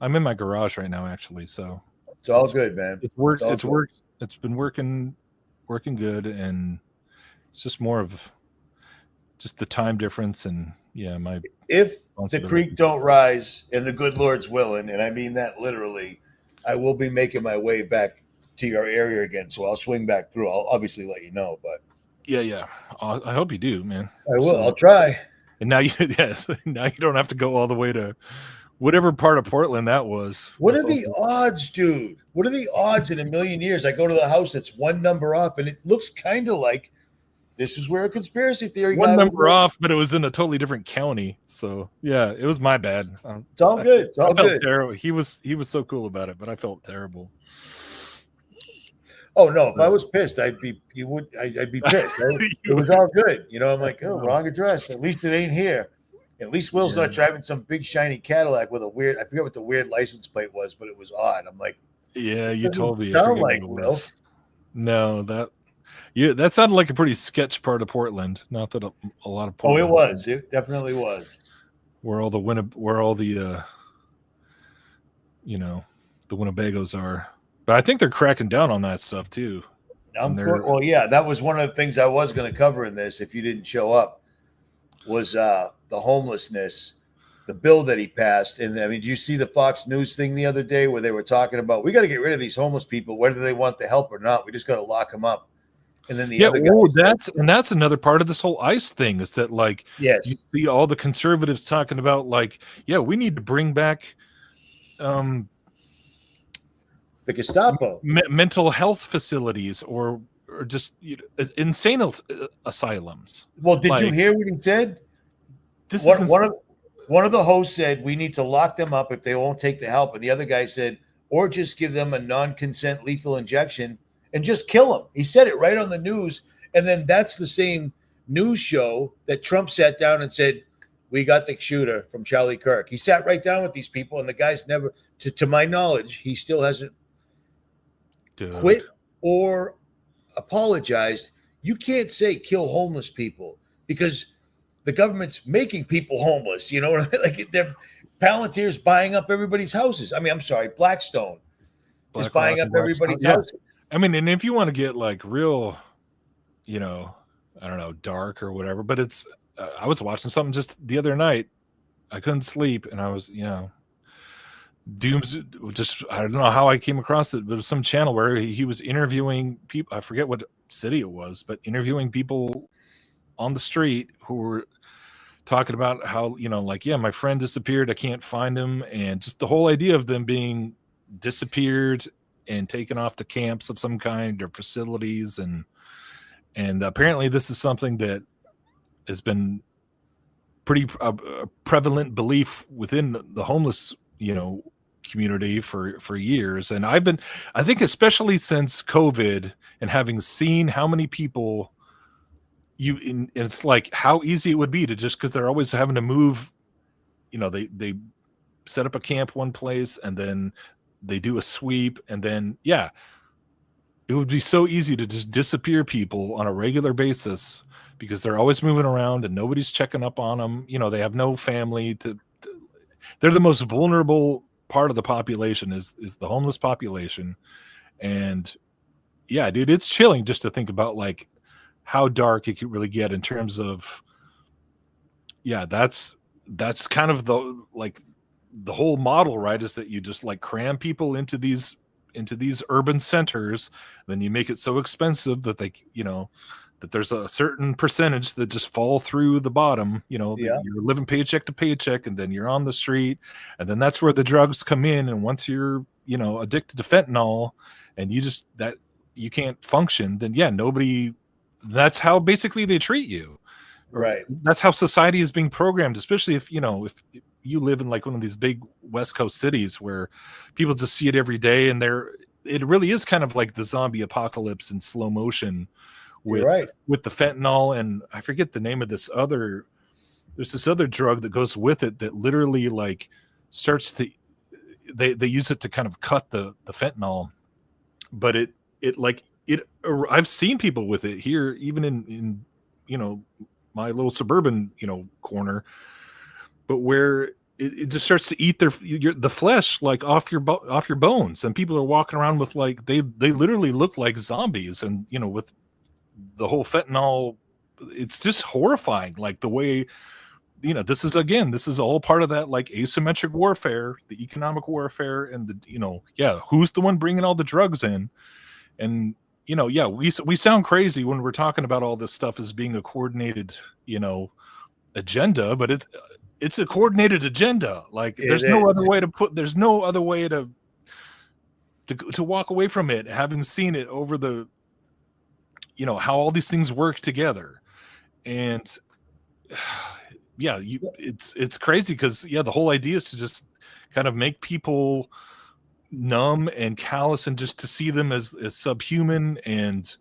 I'm in my garage right now, actually. So it's all good, man. It's worked. It's been working good, and it's just more of just the time difference, and if the creek don't rise and the good Lord's willing, and I mean that literally, I will be making my way back to your area again. So I'll swing back through. I'll obviously let you know, but I hope you do, man. I will. I'll try. And now you don't have to go all the way to whatever part of Portland that was. What are the odds, dude? What are the odds in a million years I go to the house that's one number off, and it looks kind of like this is where a conspiracy theory one number off, but it was in a totally different county. So it was my bad. It's all good. It's all I felt good. Terrible. He was so cool about it, but I felt terrible. Oh no! If I was pissed, I'd be pissed. It was all good. I'm like, wrong address. At least it ain't here. At least Will's not driving some big shiny Cadillac with a weird. I forget what the weird license plate was, but it was odd. I'm like, you told me. Sound like Will? No, that sounded like a pretty sketch part of Portland. Not that a lot of Portland. It was. It definitely was. Where all the the Winnebagos are. But I think they're cracking down on that stuff too. That was one of the things I was going to cover in this. If you didn't show up, was the homelessness, the bill that he passed. And I mean, did you see the Fox News thing the other day where they were talking about, we got to get rid of these homeless people, whether they want the help or not. We just got to lock them up. And then the other guy, that's another part of this whole ICE thing is that, like, yes, you see all the conservatives talking about, like, yeah, we need to bring back the Gestapo, mental health facilities, or just insane asylums. Well, did you hear what he said? One of the hosts said we need to lock them up if they won't take the help, and the other guy said, or just give them a non-consent lethal injection and just kill them. He said it right on the news, and then that's the same news show that Trump sat down and said, we got the shooter from Charlie Kirk. He sat right down with these people, and the guy's never, to my knowledge, he still hasn't quit or apologized. You can't say kill homeless people because the government's making people homeless. You know what I mean? Like, they're Palantir's buying up everybody's houses. I mean, I'm sorry, Blackstone is buying up everybody's houses. I mean, and if you want to get like real, I don't know, dark or whatever, but it's, I was watching something just the other night. I couldn't sleep, and I was, Dooms, just, I don't know how I came across it, but it was some channel where he was interviewing people. I forget what city it was, but interviewing people on the street who were talking about how, my friend disappeared. I can't find him. And just the whole idea of them being disappeared and taken off to camps of some kind or facilities. And apparently this is something that has been pretty prevalent belief within the homeless, community for years. And I think especially since COVID and having seen how many people it's like how easy it would be to just, because they're always having to move, they set up a camp one place and then they do a sweep, and then it would be so easy to just disappear people on a regular basis because they're always moving around and nobody's checking up on them. They have no family they're the most vulnerable part of the population is the homeless population. And yeah, dude, it's chilling just to think about like how dark it could really get in terms of, that's kind of the whole model, right? Is that you just like cram people into these urban centers, then you make it so expensive that they, that there's a certain percentage that just fall through the bottom, you're living paycheck to paycheck, and then you're on the street, and then that's where the drugs come in. And once you're, addicted to fentanyl and you can't function, then that's how basically they treat you. Right. That's how society is being programmed, especially if you live in like one of these big West Coast cities where people just see it every day, and it really is kind of like the zombie apocalypse in slow motion with the fentanyl. And I forget the name of there's this other drug that goes with it that literally like starts to, they use it to kind of cut the fentanyl, but I've seen people with it here, even in my little suburban, corner, but where it just starts to eat the flesh like off your bones, and people are walking around with like they literally look like zombies, and with the whole fentanyl, it's just horrifying. Like the way this is all part of that like asymmetric warfare, the economic warfare, and the who's the one bringing all the drugs in. And we sound crazy when we're talking about all this stuff as being a coordinated agenda, but it's a coordinated agenda. Like there's no other way to walk away from it, having seen it over the how all these things work together. And it's crazy because the whole idea is to just kind of make people numb and callous, and just to see them as subhuman, and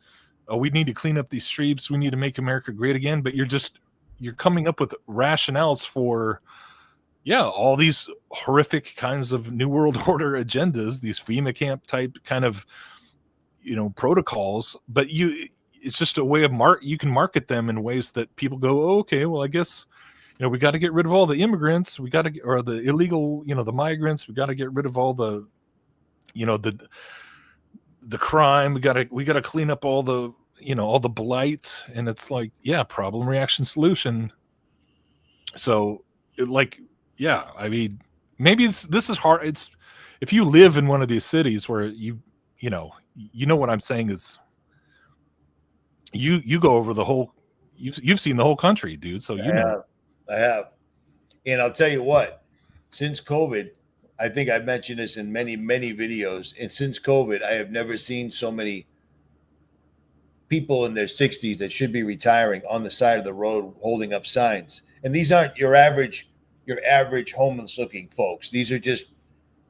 we need to clean up these streets, we need to make America great again. But you're coming up with rationales for all these horrific kinds of New World Order agendas, these FEMA camp type kind of protocols, but it's just a way of you can market them in ways that people go, oh, okay, well, I guess we got to get rid of all the immigrants, or the illegal, the migrants, we got to get rid of all the the crime, we got to clean up all the all the blight. And it's like, problem, reaction, solution. So, yeah, I mean, maybe this is hard. It's if you live in one of these cities where you know what I'm saying is you go over the whole. You've seen the whole country, dude. So I have, and I'll tell you what. Since COVID, I think I've mentioned this in many videos, and since COVID, I have never seen so many people in their 60s that should be retiring on the side of the road holding up signs. And these aren't your average homeless looking folks. These are just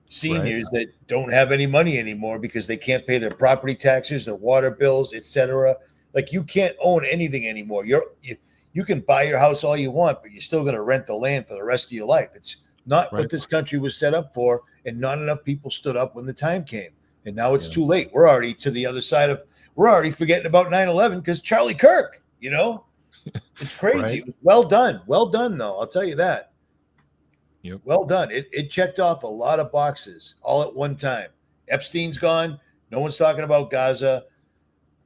seniors that don't have any money anymore because they can't pay their property taxes, their water bills, etc. Like, you can't own anything anymore. You can buy your house all you want, but you're still going to rent the land for the rest of your life. It's not what this country was set up for, and not enough people stood up when the time came. And now it's too late. We're already to the other side of. We're already forgetting about 9/11 because Charlie Kirk. It's crazy. It was well done, though. I'll tell you that. Yep. Well done. It checked off a lot of boxes all at one time. Epstein's gone. No one's talking about Gaza.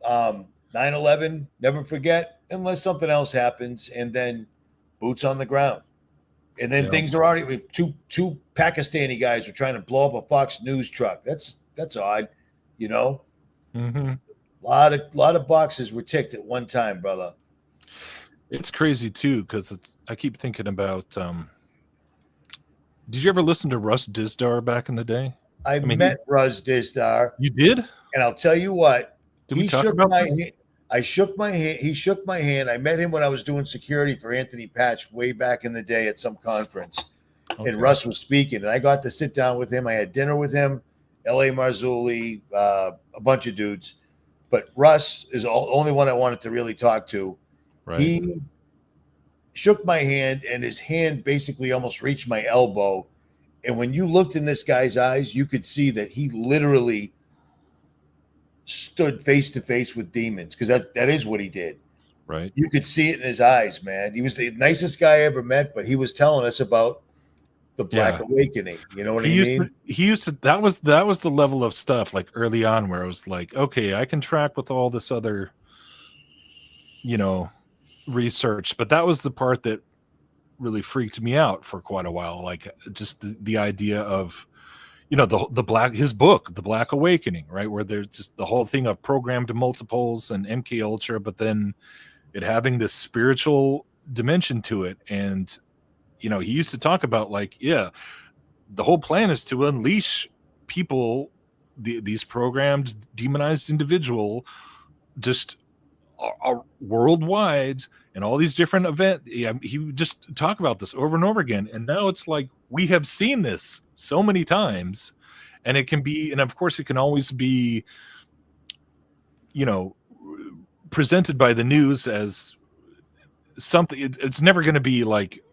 9/11, never forget, unless something else happens, and then boots on the ground. And then things are already two Pakistani guys were trying to blow up a Fox News truck. That's odd, Mm-hmm. A lot of boxes were ticked at one time, brother. It's crazy too, because I keep thinking about. Did you ever listen to Russ Dizdar back in the day? I met Russ Dizdar. You did? And I'll tell you what. Did we talk about this? I shook my hand. He shook my hand. I met him when I was doing security for Anthony Patch way back in the day at some conference. Okay. And Russ was speaking, and I got to sit down with him. I had dinner with him, 𝗦𝗵𝗿𝗶𝗍𝗍, a bunch of dudes. But Russ is the only one I wanted to really talk to. Right. He shook my hand, and his hand basically almost reached my elbow. And when you looked in this guy's eyes, you could see that he literally stood face to face with demons, because that is what he did. Right. You could see it in his eyes, man. He was the nicest guy I ever met, but he was telling us about the Black Awakening. You know what I mean? He used to. That was the level of stuff like early on where it was like, okay, I can track with all this other, research, but that was the part that really freaked me out for quite a while. Like, just the idea of, his book, The Black Awakening, right? Where there's just the whole thing of programmed multiples and MK Ultra, but then it having this spiritual dimension to it. And, he used to talk about the whole plan is to unleash people, these programmed, demonized individual, just worldwide, and all these different events. He would just talk about this over and over again. And now it's like, we have seen this so many times, and it can be, and of course it can always be, presented by the news as something. It's never going to be like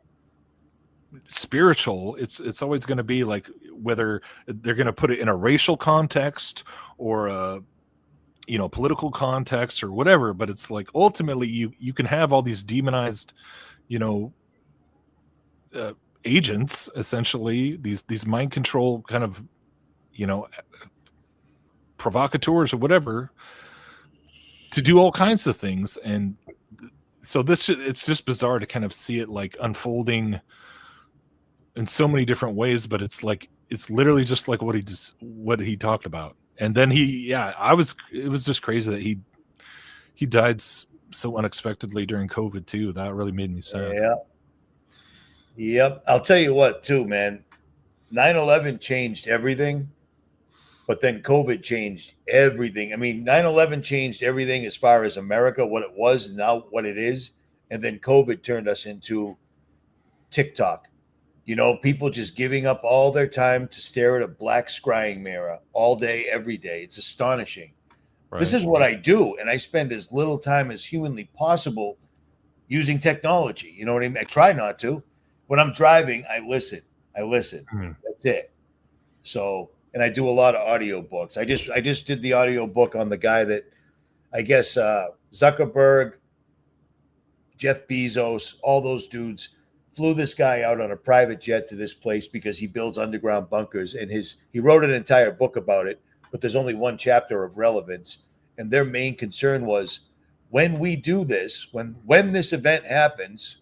spiritual. It's always going to be like, whether they're going to put it in a racial context or a political context or whatever, but it's like, ultimately you can have all these demonized agents, essentially these mind control kind of provocateurs or whatever, to do all kinds of things. And so it's just bizarre to kind of see it like unfolding in so many different ways, but it's literally just like what he talked about. And then it was just crazy that he died so unexpectedly during COVID too. That really made me sad. Yeah. Yep. I'll tell you what too, man. 9/11 changed everything, but then COVID changed everything. I mean, 9/11 changed everything as far as America, what it was, and now what it is. And then COVID turned us into TikTok. People just giving up all their time to stare at a black scrying mirror all day, every day. It's astonishing. Right. This is what I do, and I spend as little time as humanly possible using technology. You know what I mean? I try not to. When I'm driving, I listen. Mm-hmm. That's it. So, and I do a lot of audio books. I just did the audio book on the guy that, I guess, Zuckerberg, Jeff Bezos, all those dudes flew this guy out on a private jet to this place because he builds underground bunkers, and he wrote an entire book about it, but there's only one chapter of relevance. And their main concern was, when we do this, when this event happens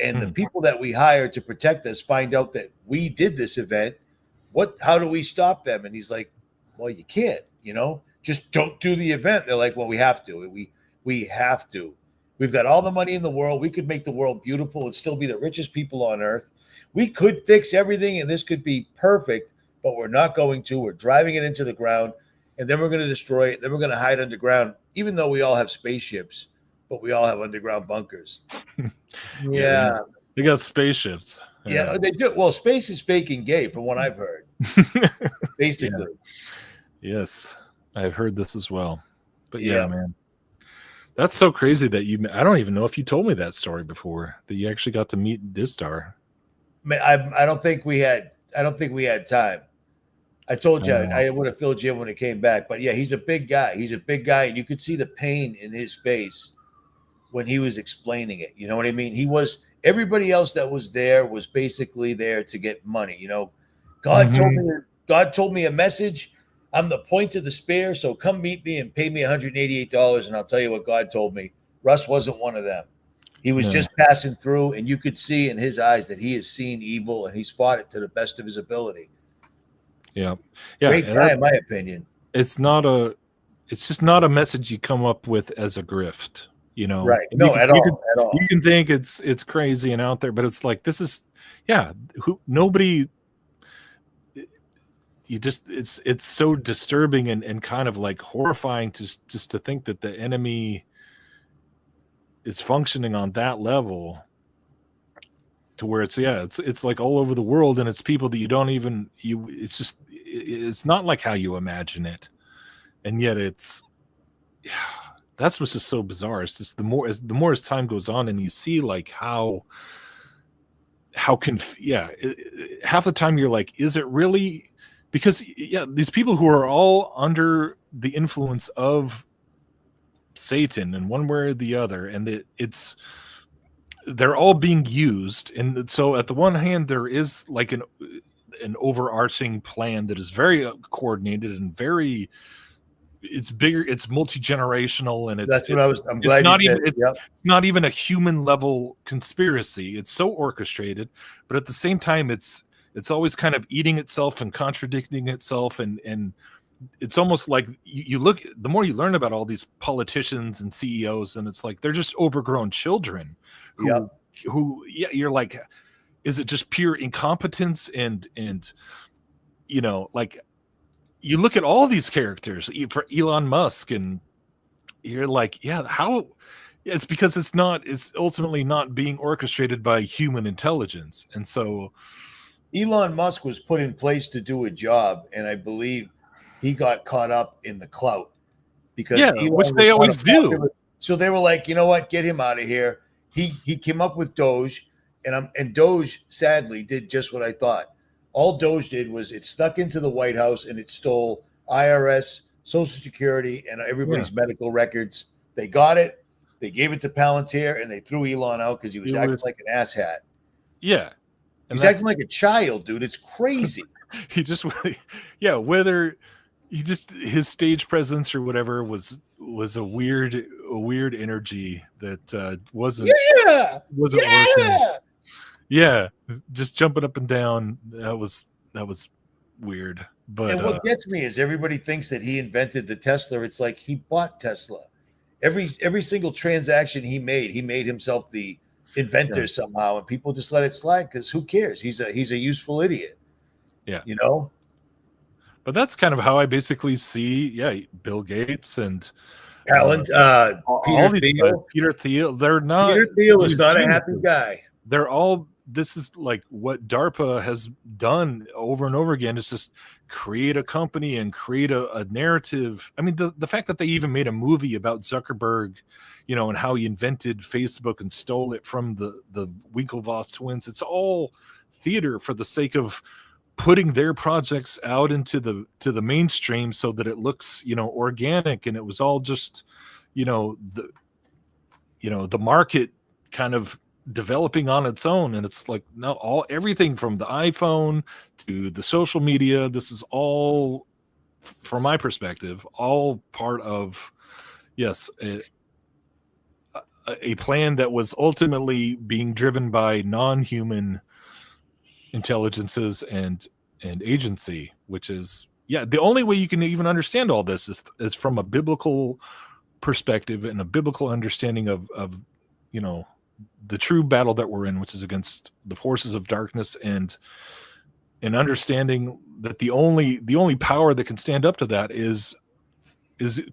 and the people that we hire to protect us find out that we did this event, how do we stop them? And he's like, well, you can't, just don't do the event. They're like, well, we have to. We have to. We've got all the money in the world. We could make the world beautiful and still be the richest people on earth. We could fix everything and this could be perfect, but we're not going to. We're driving it into the ground, and then we're going to destroy it. Then we're going to hide underground, even though we all have spaceships, but we all have underground bunkers. Yeah. They got spaceships. Yeah, they do. Well, space is fake and gay, from what I've heard. Basically. Yes, I've heard this as well. But yeah, man, that's so crazy that I don't even know if you told me that story before, that you actually got to meet Distar. I don't think we had time. I told you I would have filled you in when it came back. But yeah, he's a big guy. And you could see the pain in his face when he was explaining it. You know what I mean? Everybody else that was there was basically there to get money. God told me a message. I'm the point of the spear, so come meet me and pay me $188, and I'll tell you what God told me. Russ wasn't one of them. He was just passing through, and you could see in his eyes that he has seen evil, and he's fought it to the best of his ability. Yeah. Great guy, in my opinion. It's just not a message you come up with as a grift, Right. No, at all. You can think it's crazy and out there, but it's like, this is, nobody, it's so disturbing and kind of like horrifying just to think that the enemy is functioning on that level, to where it's like all over the world, and it's people that you don't even, it's not like how you imagine it. And yet that's what's just so bizarre. It's just the more as time goes on, and you see like half the time you're like, is it really? Because these people who are all under the influence of Satan in one way or the other, and they're all being used. And so at the one hand, there is like an overarching plan that is very coordinated and it's bigger, it's multi-generational, and it's not even a human level conspiracy. It's so orchestrated, but at the same time, it's always kind of eating itself and contradicting itself, and it's almost like you look, the more you learn about all these politicians and CEOs, and it's like they're just overgrown children who you're like, is it just pure incompetence? And like, you look at all these characters for Elon Musk, and you're like, how? It's because it's ultimately not being orchestrated by human intelligence. And so Elon Musk was put in place to do a job, and I believe he got caught up in the clout, because which they always do. So they were like, you know what, get him out of here. He came up with Doge, and Doge sadly did just what I thought. All Doge did was it snuck into the White House and it stole IRS, Social Security, and everybody's medical records. They got it, they gave it to Palantir, and they threw Elon out because he was acting like an asshat. Yeah. He's acting like a child, dude. It's crazy. He just, whether he just, his stage presence or whatever was a weird energy that wasn't working. Yeah, just jumping up and down. That was weird. But and what gets me is everybody thinks that he invented the Tesla. It's like he bought Tesla. Every single transaction he made himself the inventor somehow, and people just let it slide because who cares? He's a useful idiot. Yeah, But that's kind of how I basically see Bill Gates and Peter Thiel. They're not. Peter Thiel is not a happy guy. They're all. This is like what DARPA has done over and over again, is just create a company and create a narrative. I mean, the fact that they even made a movie about Zuckerberg, and how he invented Facebook and stole it from the Winklevoss twins. It's all theater for the sake of putting their projects out into the mainstream so that it looks, organic. And it was all just, the market kind of developing on its own. And it's like, no, everything from the iPhone to the social media, this is all, from my perspective, all part of, a plan that was ultimately being driven by non-human intelligences and agency, which is, yeah, the only way you can even understand all this is from a biblical perspective and a biblical understanding of the true battle that we're in, which is against the forces of darkness, and understanding that the only power that can stand up to that is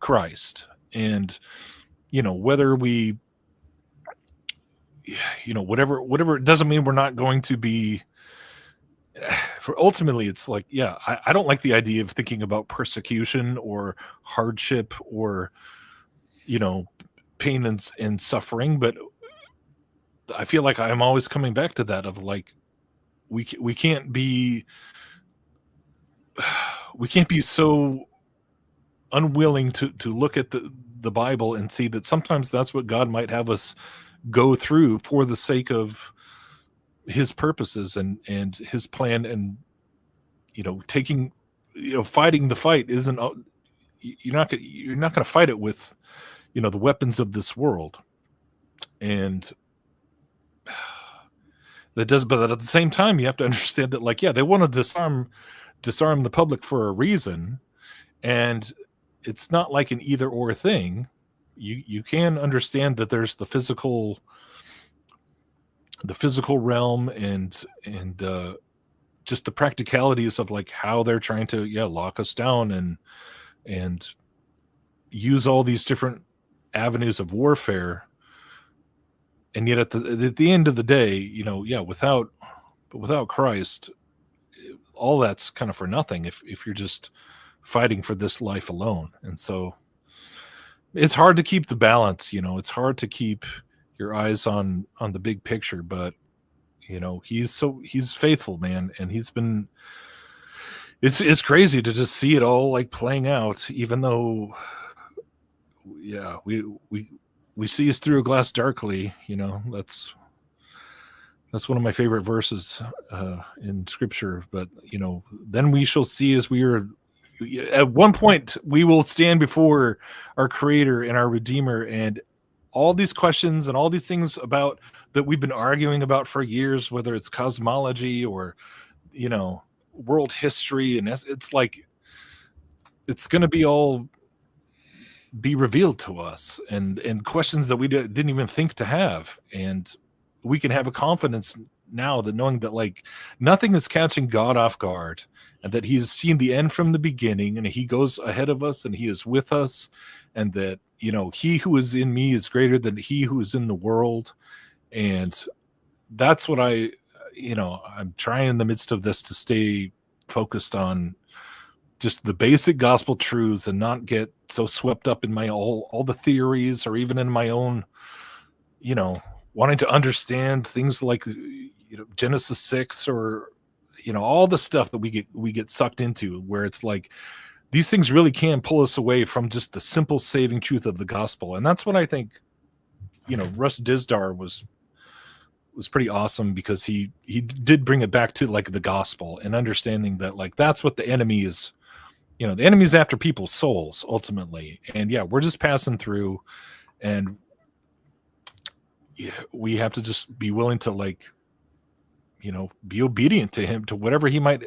Christ. And whether we whatever, it doesn't mean we're not going to be, for ultimately it's like, yeah, I don't like the idea of thinking about persecution or hardship or pain and suffering, but I feel like I'm always coming back to that of like, we can't be so unwilling to look at the Bible and see that sometimes that's what God might have us go through for the sake of his purposes and his plan. And fighting the fight isn't, you're not going to fight it with the weapons of this world. And that does, but at the same time you have to understand that, like, yeah, they want to disarm the public for a reason, and it's not like an either or thing. You can understand that there's the physical realm and just the practicalities of like how they're trying to lock us down and use all these different avenues of warfare. And yet at the end of the day, without Christ, all that's kind of for nothing if you're just fighting for this life alone. And so it's hard to keep the balance, it's hard to keep your eyes on the big picture, but he's faithful, man. And it's crazy to just see it all like playing out, even though, yeah, we see us through a glass darkly. That's one of my favorite verses in scripture. But then we shall see as we are. At one point, we will stand before our Creator and our Redeemer, and all these questions and all these things about that we've been arguing about for years, whether it's cosmology or world history, and it's like it's going to be revealed to us, and questions that we didn't even think to have, and we can have a confidence now that knowing that like nothing is catching God off guard, and that he has seen the end from the beginning, and he goes ahead of us, and he is with us, and that he who is in me is greater than he who is in the world. And that's what I'm trying in the midst of this to stay focused on just the basic gospel truths and not get so swept up in my all the theories, or even in my own wanting to understand things like Genesis 6, or all the stuff that we get sucked into, where it's like these things really can pull us away from just the simple saving truth of the gospel. And that's what I think Russ Dizdar was pretty awesome, because he did bring it back to like the gospel and understanding that like that's what the enemy is. The enemy is after people's souls ultimately. And yeah, we're just passing through, and we have to just be willing to like be obedient to him, to whatever he might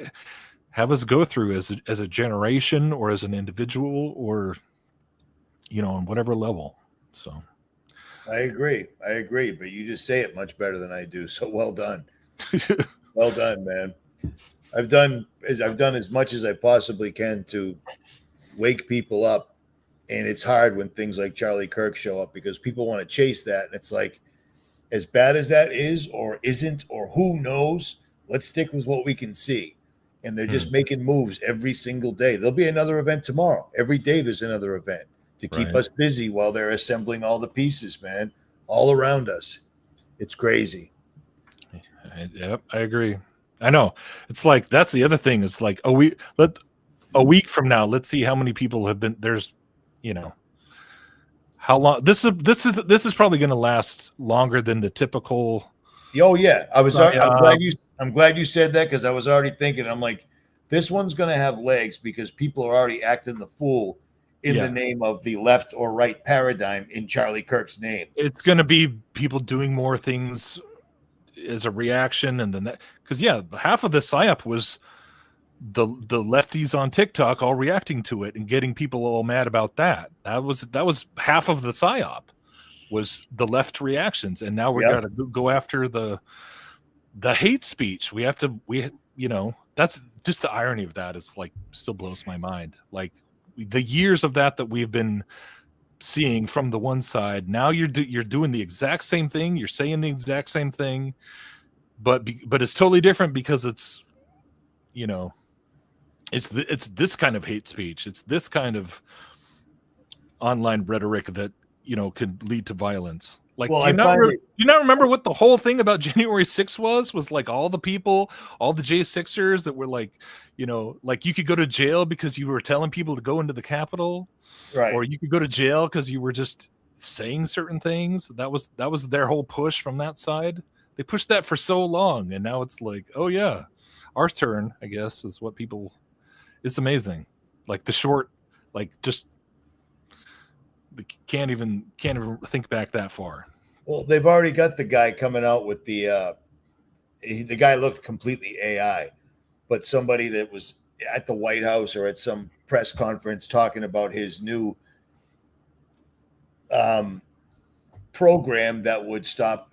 have us go through as a generation, or as an individual, or on whatever level. So I agree, but you just say it much better than I do, so well done. Well done, man. I've done as much as I possibly can to wake people up, and it's hard when things like Charlie Kirk show up, because people want to chase that, and it's like, as bad as that is or isn't, or who knows, let's stick with what we can see. And they're just making moves every single day. There'll be another event tomorrow. Every day there's another event to keep us busy while they're assembling all the pieces, man, all around us. It's crazy. Yep, I agree. I know. It's like, that's the other thing. It's like a week from now, let's see how many people have been. There's, how long this is probably going to last longer than the typical. Oh yeah, I'm glad you said that, because I was already thinking. I'm like, this one's going to have legs, because people are already acting the fool in the name of the left or right paradigm in Charlie Kirk's name. It's going to be people doing more things as a reaction, and then that, because half of the psyop was the lefties on TikTok all reacting to it and getting people all mad about that. That was half of the psyop, was the left reactions, and now we're got to go after the hate speech. We that's just the irony of that is like still blows my mind. Like the years of that we've been seeing from the one side, now you're doing the exact same thing, you're saying the exact same thing, but it's totally different because it's it's this kind of hate speech, it's this kind of online rhetoric that could lead to violence. Like, well, you not remember what the whole thing about January 6th was like all the people, all the J6ers that were like, like you could go to jail because you were telling people to go into the Capitol, right? Or you could go to jail because you were just saying certain things. That was their whole push from that side. They pushed that for so long, and now it's like, oh yeah, our turn, I guess, is what people. It's amazing, like the short, like just. Can't even think back that far. Well, they've already got the guy coming out with the guy looked completely AI, but somebody that was at the White House or at some press conference talking about his new program that would stop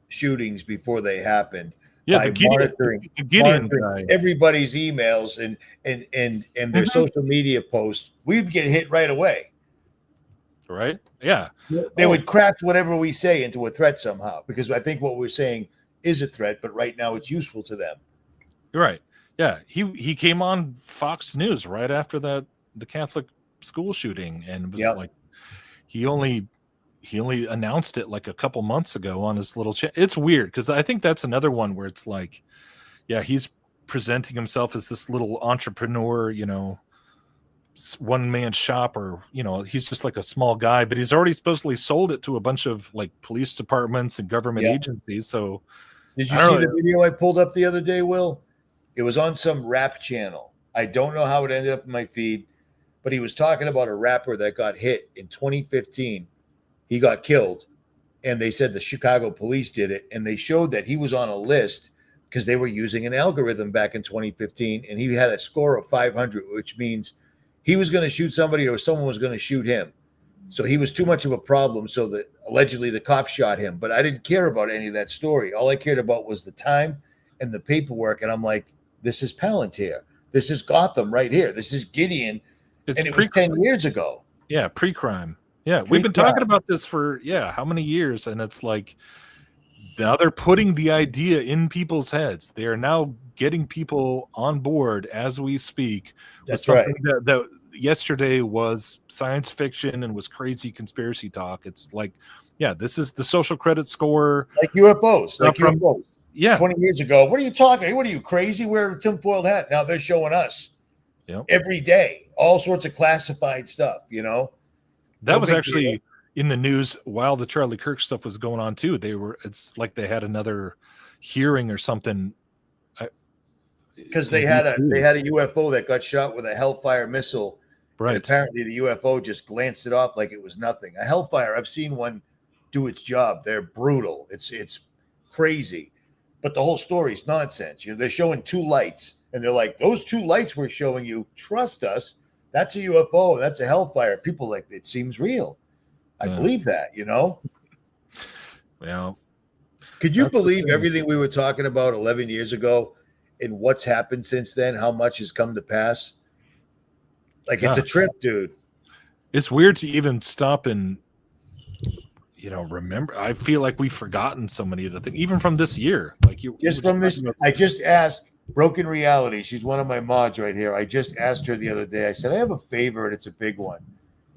shootings before they happened. Yeah, by the Gideon guy. Everybody's emails and their social media posts. We'd get hit right away. Right? Yeah. They would craft whatever we say into a threat somehow, because I think what we're saying is a threat, but right now it's useful to them. You're right. Yeah. He came on Fox News right after the Catholic school shooting, and was like he only announced it like a couple months ago on his little chat. It's weird because I think that's another one where it's like, he's presenting himself as this little entrepreneur, one-man shop, or he's just like a small guy, but he's already supposedly sold it to a bunch of like police departments and government agencies. So did you see the video I pulled up the other day, Will? It was on some rap channel. I don't know how it ended up in my feed, but he was talking about a rapper that got hit in 2015. He got killed, and they said the Chicago police did it, and they showed that he was on a list because they were using an algorithm back in 2015, and he had a score of 500, which means he was going to shoot somebody or someone was going to shoot him. So he was too much of a problem. So that allegedly the cops shot him. But I didn't care about any of that story. All I cared about was the time and the paperwork. And I'm like, this is Palantir. This is Gotham right here. This is Gideon. And it was 10 years ago. Yeah, pre-crime. Yeah, we've been talking about this for, how many years? And it's like, now they're putting the idea in people's heads. They are now getting people on board as we speak. That's right. That yesterday was science fiction and was crazy conspiracy talk. It's like, this is the social credit score. Like UFOs. UFOs. Yeah. 20 years ago. What are you talking? What are you, crazy? Wear a tinfoil hat. Now they're showing us every day all sorts of classified stuff, That was actually in the news while the Charlie Kirk stuff was going on too. It's like they had another hearing or something. Because they had a UFO that got shot with a Hellfire missile. Right. And apparently the UFO just glanced it off like it was nothing. A Hellfire, I've seen one do its job. They're brutal. It's crazy. But the whole story's nonsense. They're showing two lights, and they're like, those two lights we're showing you, trust us. That's a UFO. That's a Hellfire. People like, it seems real. I believe that, Well, could you believe everything we were talking about 11 years ago and what's happened since then? How much has come to pass? Like, it's a trip, dude. It's weird to even stop and, remember. I feel like we've forgotten so many of the things, even from this year. Like I just asked Broken Reality. She's one of my mods right here. I just asked her the other day. I said, I have a favor, and it's a big one.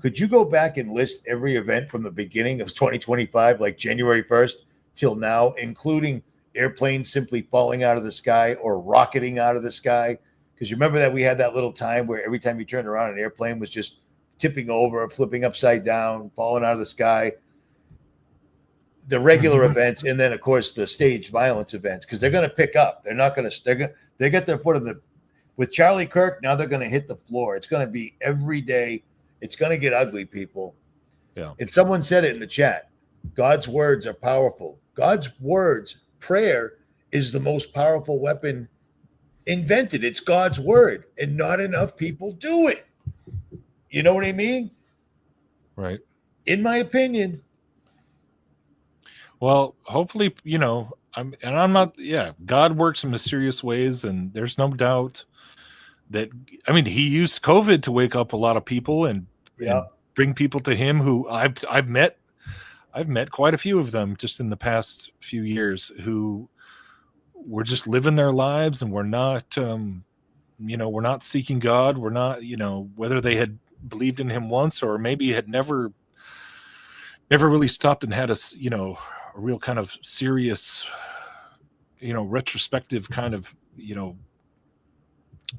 Could you go back and list every event from the beginning of 2025, like January 1st till now, including airplanes simply falling out of the sky or rocketing out of the sky? Because you remember that we had that little time where every time you turned around, an airplane was just tipping over, flipping upside down, falling out of the sky. The regular events, and then of course the staged violence events, because they're going to pick up. They're not going to. They get their foot with Charlie Kirk. Now they're going to hit the floor. It's going to be every day It's going to get ugly, people. Yeah. And someone said it in the chat. God's words are powerful. God's words, prayer is the most powerful weapon invented. It's God's word, and not enough people do it. You know what I mean? Right. In my opinion. Well, hopefully, I'm not, God works in mysterious ways, and there's no doubt that, he used COVID to wake up a lot of people and bring people to him who I've met quite a few of them just in the past few years who were just living their lives, and we're not, we're not seeking God. We're not, whether they had believed in him once or maybe had never really stopped and had a real kind of serious, retrospective kind of,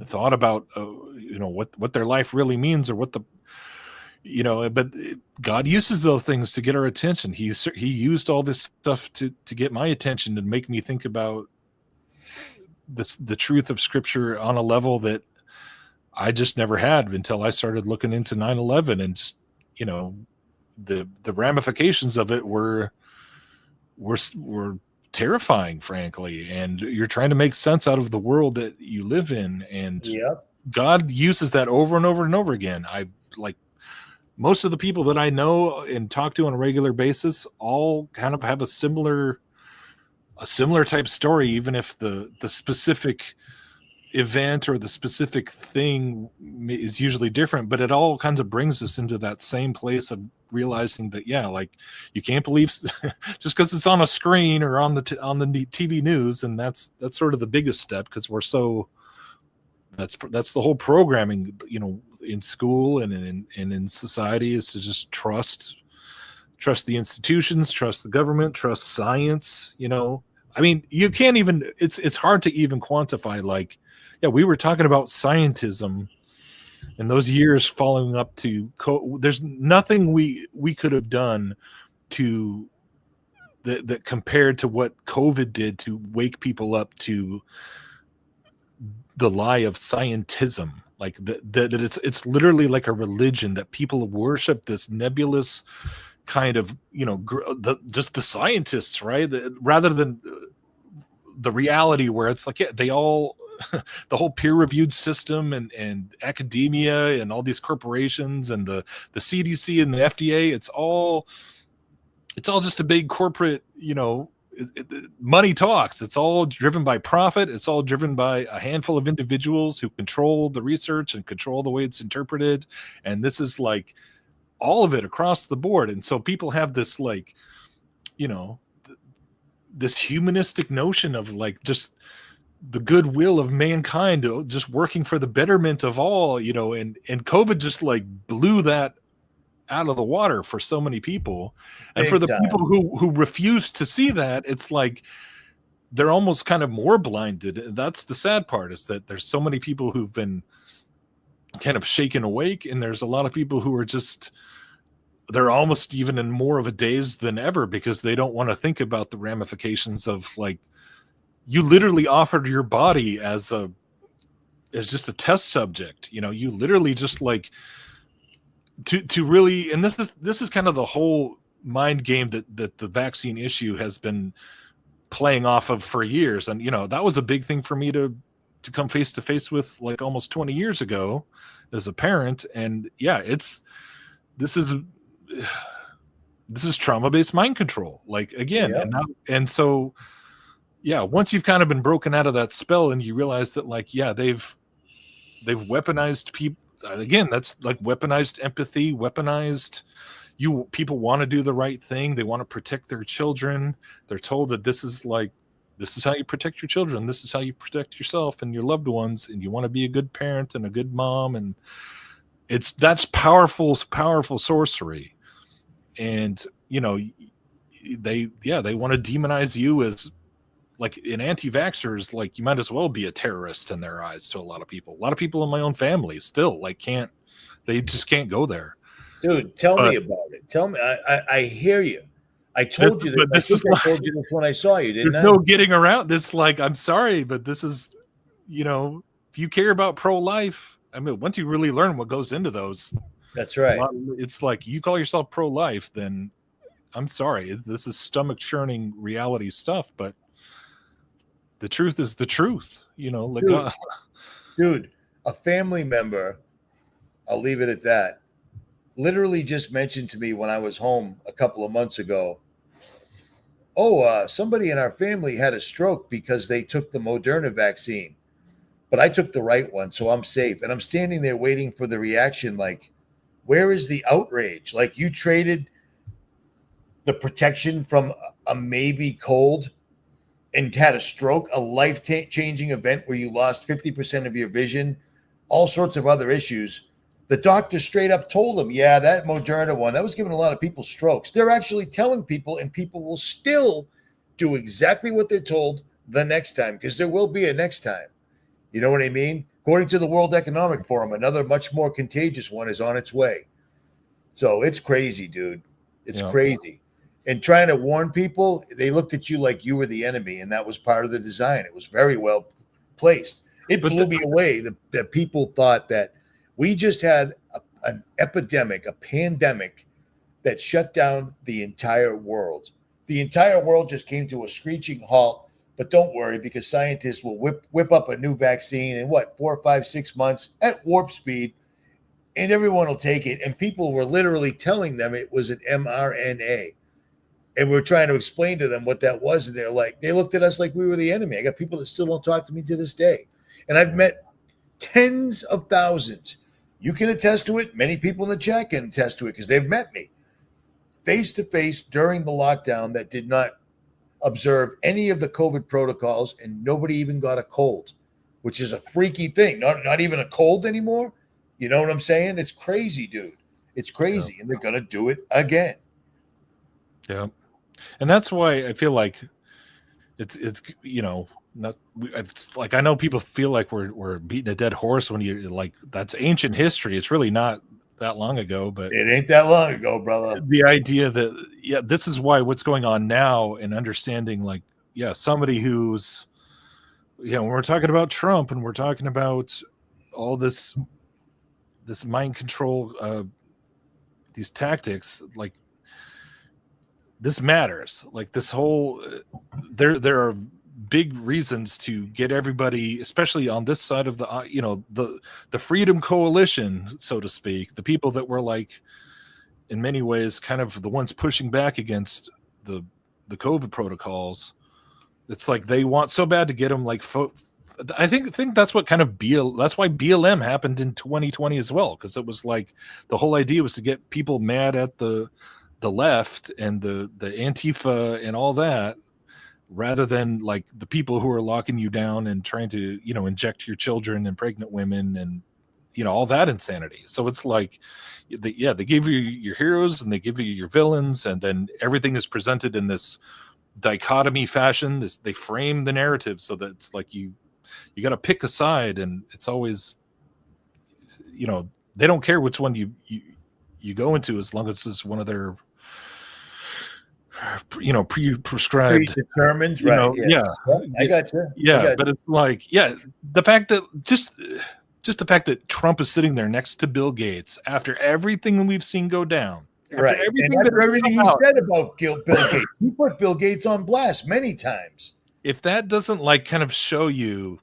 thought about, what their life really means, or what the, but God uses those things to get our attention. He used all this stuff to get my attention and make me think about the truth of Scripture on a level that I just never had until I started looking into 9/11, and just, the ramifications of it were terrifying, frankly. And you're trying to make sense out of the world that you live in, and God uses that over and over and over again. I like most of the people that I know and talk to on a regular basis all kind of have a similar type story, even if the specific event or the specific thing is usually different, but it all kinds of brings us into that same place of realizing that, you can't believe just because it's on a screen or on the TV news. And that's sort of the biggest step, because we're so, that's the whole programming, in school and in society, is to just trust the institutions, trust the government, trust science. You can't even, it's hard to even quantify, we were talking about scientism and those years following up to there's nothing we could have done to that compared to what COVID did to wake people up to the lie of scientism. That it's literally like a religion, that people worship this nebulous kind of, just the scientists, right? Rather than the reality where it's like, they all, the whole peer-reviewed system and academia and all these corporations and the CDC and the FDA, it's all just a big corporate, money talks. It's all driven by profit. It's all driven by a handful of individuals who control the research and control the way it's interpreted. And this is like all of it across the board. And so people have this this humanistic notion of just the goodwill of mankind, just working for the betterment of all, and COVID just blew that out of the water for so many people. And for the people who refuse to see that, it's like they're almost kind of more blinded. And that's the sad part, is that there's so many people who've been kind of shaken awake, and there's a lot of people who are they're almost even in more of a daze than ever, because they don't want to think about the ramifications of you literally offered your body as just a test subject. You literally just to really, and this is kind of the whole mind game that the vaccine issue has been playing off of for years. And that was a big thing for me to come face to face with almost 20 years ago as a parent. And this is trauma-based mind control, and so once you've kind of been broken out of that spell, and you realize that they've weaponized people again. That's weaponized empathy, weaponized people want to do the right thing. They want to protect their children. They're told that this is how you protect your children. This is how you protect yourself and your loved ones. And you want to be a good parent and a good mom. And that's powerful sorcery. And, they want to demonize you as in anti-vaxxers, you might as well be a terrorist in their eyes to a lot of people. A lot of people in my own family still they just can't go there. Dude, tell me about it. Tell me. I hear you. I told you that. I told you this when I saw you, didn't I? There's no getting around this. I'm sorry, but this is, if you care about pro-life, once you really learn what goes into those, That's right. It's like you call yourself pro-life, then I'm sorry. This is stomach-churning reality stuff, but the truth is the truth. Like, dude, a family member, I'll leave it at that, literally just mentioned to me when I was home a couple of months ago, somebody in our family had a stroke because they took the Moderna vaccine, but I took the right one, so I'm safe. And I'm standing there waiting for the reaction, like, where is the outrage? Like, you traded the protection from a maybe cold and had a stroke, a life-changing event where you lost 50% of your vision, all sorts of other issues. The doctor straight up told them, yeah, that Moderna one, that was giving a lot of people strokes. They're actually telling people, and people will still do exactly what they're told the next time, because there will be a next time. You know what I mean? According to the World Economic Forum, another much more contagious one is on its way. So it's crazy, dude. It's crazy. And trying to warn people, they looked at you like you were the enemy, and that was part of the design. It was very well placed. It blew me away that people thought that we just had an epidemic, a pandemic that shut down the entire world. The entire world just came to a screeching halt. But don't worry, because scientists will whip up a new vaccine in 4, 5, 6 months at warp speed, and everyone will take it. And people were literally telling them it was an mRNA. And we're trying to explain to them what that was. And they looked at us like we were the enemy. I got people that still don't talk to me to this day. And I've met tens of thousands. You can attest to it. Many people in the chat can attest to it because they've met me face to face during the lockdown that did not observe any of the COVID protocols, and nobody even got a cold, which is a freaky thing. Not even a cold anymore. You know what I'm saying? It's crazy, dude. It's crazy. And they're going to do it again. Yeah. And that's why I feel like it's not, it's like, I know people feel like we're beating a dead horse when you're like, that's ancient history. It's really not that long ago, but it ain't that long ago, brother. The idea that, this is why what's going on now, and understanding, like, somebody who's, when we're talking about Trump and we're talking about all this mind control, these tactics, like, this matters. Like, this whole, there are big reasons to get everybody, especially on this side of the Freedom Coalition, so to speak, the people that were, like, in many ways kind of the ones pushing back against the COVID protocols. It's like they want so bad to get them, like, I think that's what kind of that's why BLM happened in 2020 as well, because it was like the whole idea was to get people mad at the left and the Antifa and all that, rather than, like, the people who are locking you down and trying to, inject your children and pregnant women and, all that insanity. So it's like, they give you your heroes and they give you your villains, and then everything is presented in this dichotomy fashion. They frame the narrative so that it's like you got to pick a side, and it's always, they don't care which one you go into, as long as it's one of their pre-prescribed, predetermined, right? I got you. But it's like, the fact that just the fact that Trump is sitting there next to Bill Gates after everything we've seen go down, right? Everything he said about Bill Gates, he put Bill Gates on blast many times. If that doesn't, like, kind of show you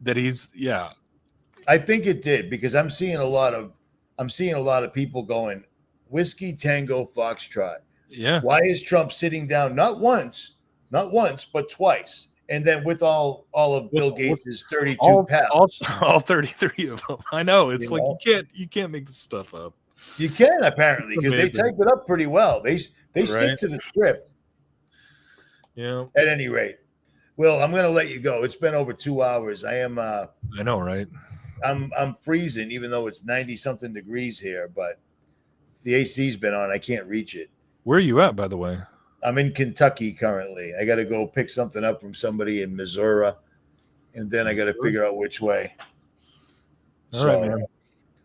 that he's, I think it did, because I'm seeing a lot of people going, Whiskey Tango Foxtrot. Yeah. Why is Trump sitting down not once, but twice? And then with all of Bill Gates' 32 pals. All 33 of them. I know. It's like, you can't make this stuff up. You can, apparently, because they type it up pretty well. They stick to the script. Yeah. At any rate. Will, I'm going to let you go. It's been over 2 hours. I know, right? I'm freezing, even though it's 90 something degrees here, but the AC's been on. I can't reach it. Where are you at, by the way? I'm in Kentucky currently. I got to go pick something up from somebody in Missouri, and then I got to figure out which way. All right, man.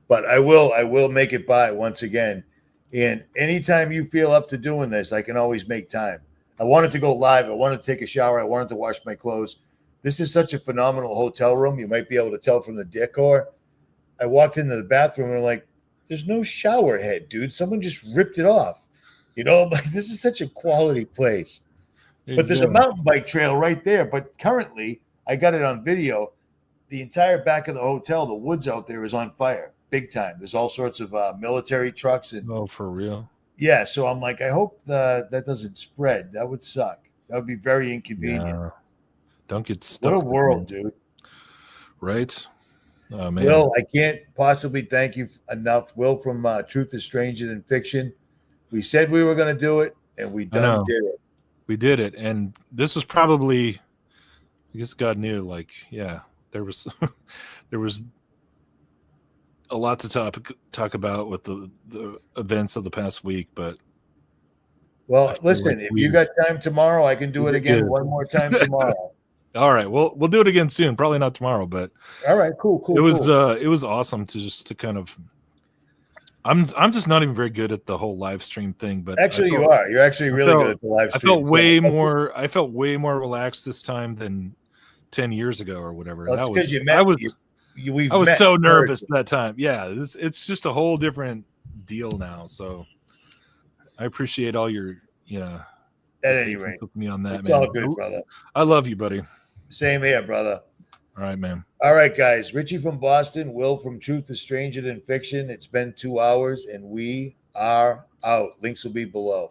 But I will make it by once again. And anytime you feel up to doing this, I can always make time. I wanted to go live. I wanted to take a shower. I wanted to wash my clothes. This is such a phenomenal hotel room. You might be able to tell from the decor. I walked into the bathroom and I'm like, there's no shower head, dude. Someone just ripped it off. You know, like this is such a quality place. But there's a mountain bike trail right there. But currently, I got it on video. The entire back of the hotel, the woods out there is on fire, big time. There's all sorts of military trucks and for real. Yeah, so I'm like, I hope that doesn't spread. That would suck. That would be very inconvenient. Yeah. Don't get stuck. What a world, dude. Right? Oh, man. Will, I can't possibly thank you enough. Will from Truth is Stranger Than Fiction. We said we were going to do it, and we did it. We did it. And this was probably, I guess God knew, like, yeah, there was there was a lot to talk about with the events of the past week, but well, listen, if you got time tomorrow, I can do it again one more time tomorrow. All right, we'll do it again soon. Probably not tomorrow, but all right, cool. It was awesome to kind of. I'm just not even very good at the whole live stream thing, but actually you are. You're actually really good at the live stream. I felt way more relaxed this time than 10 years ago or whatever. Well, that was you met. I was so nervous that time. Yeah, it's just a whole different deal now. So I appreciate all your, at any rate, me on that, it's man. all good, brother. I love you, buddy. Same here, brother. All right, man. All right, guys. Richie from Boston, Will from Truth is Stranger Than Fiction. It's been 2 hours, and we are out. Links will be below.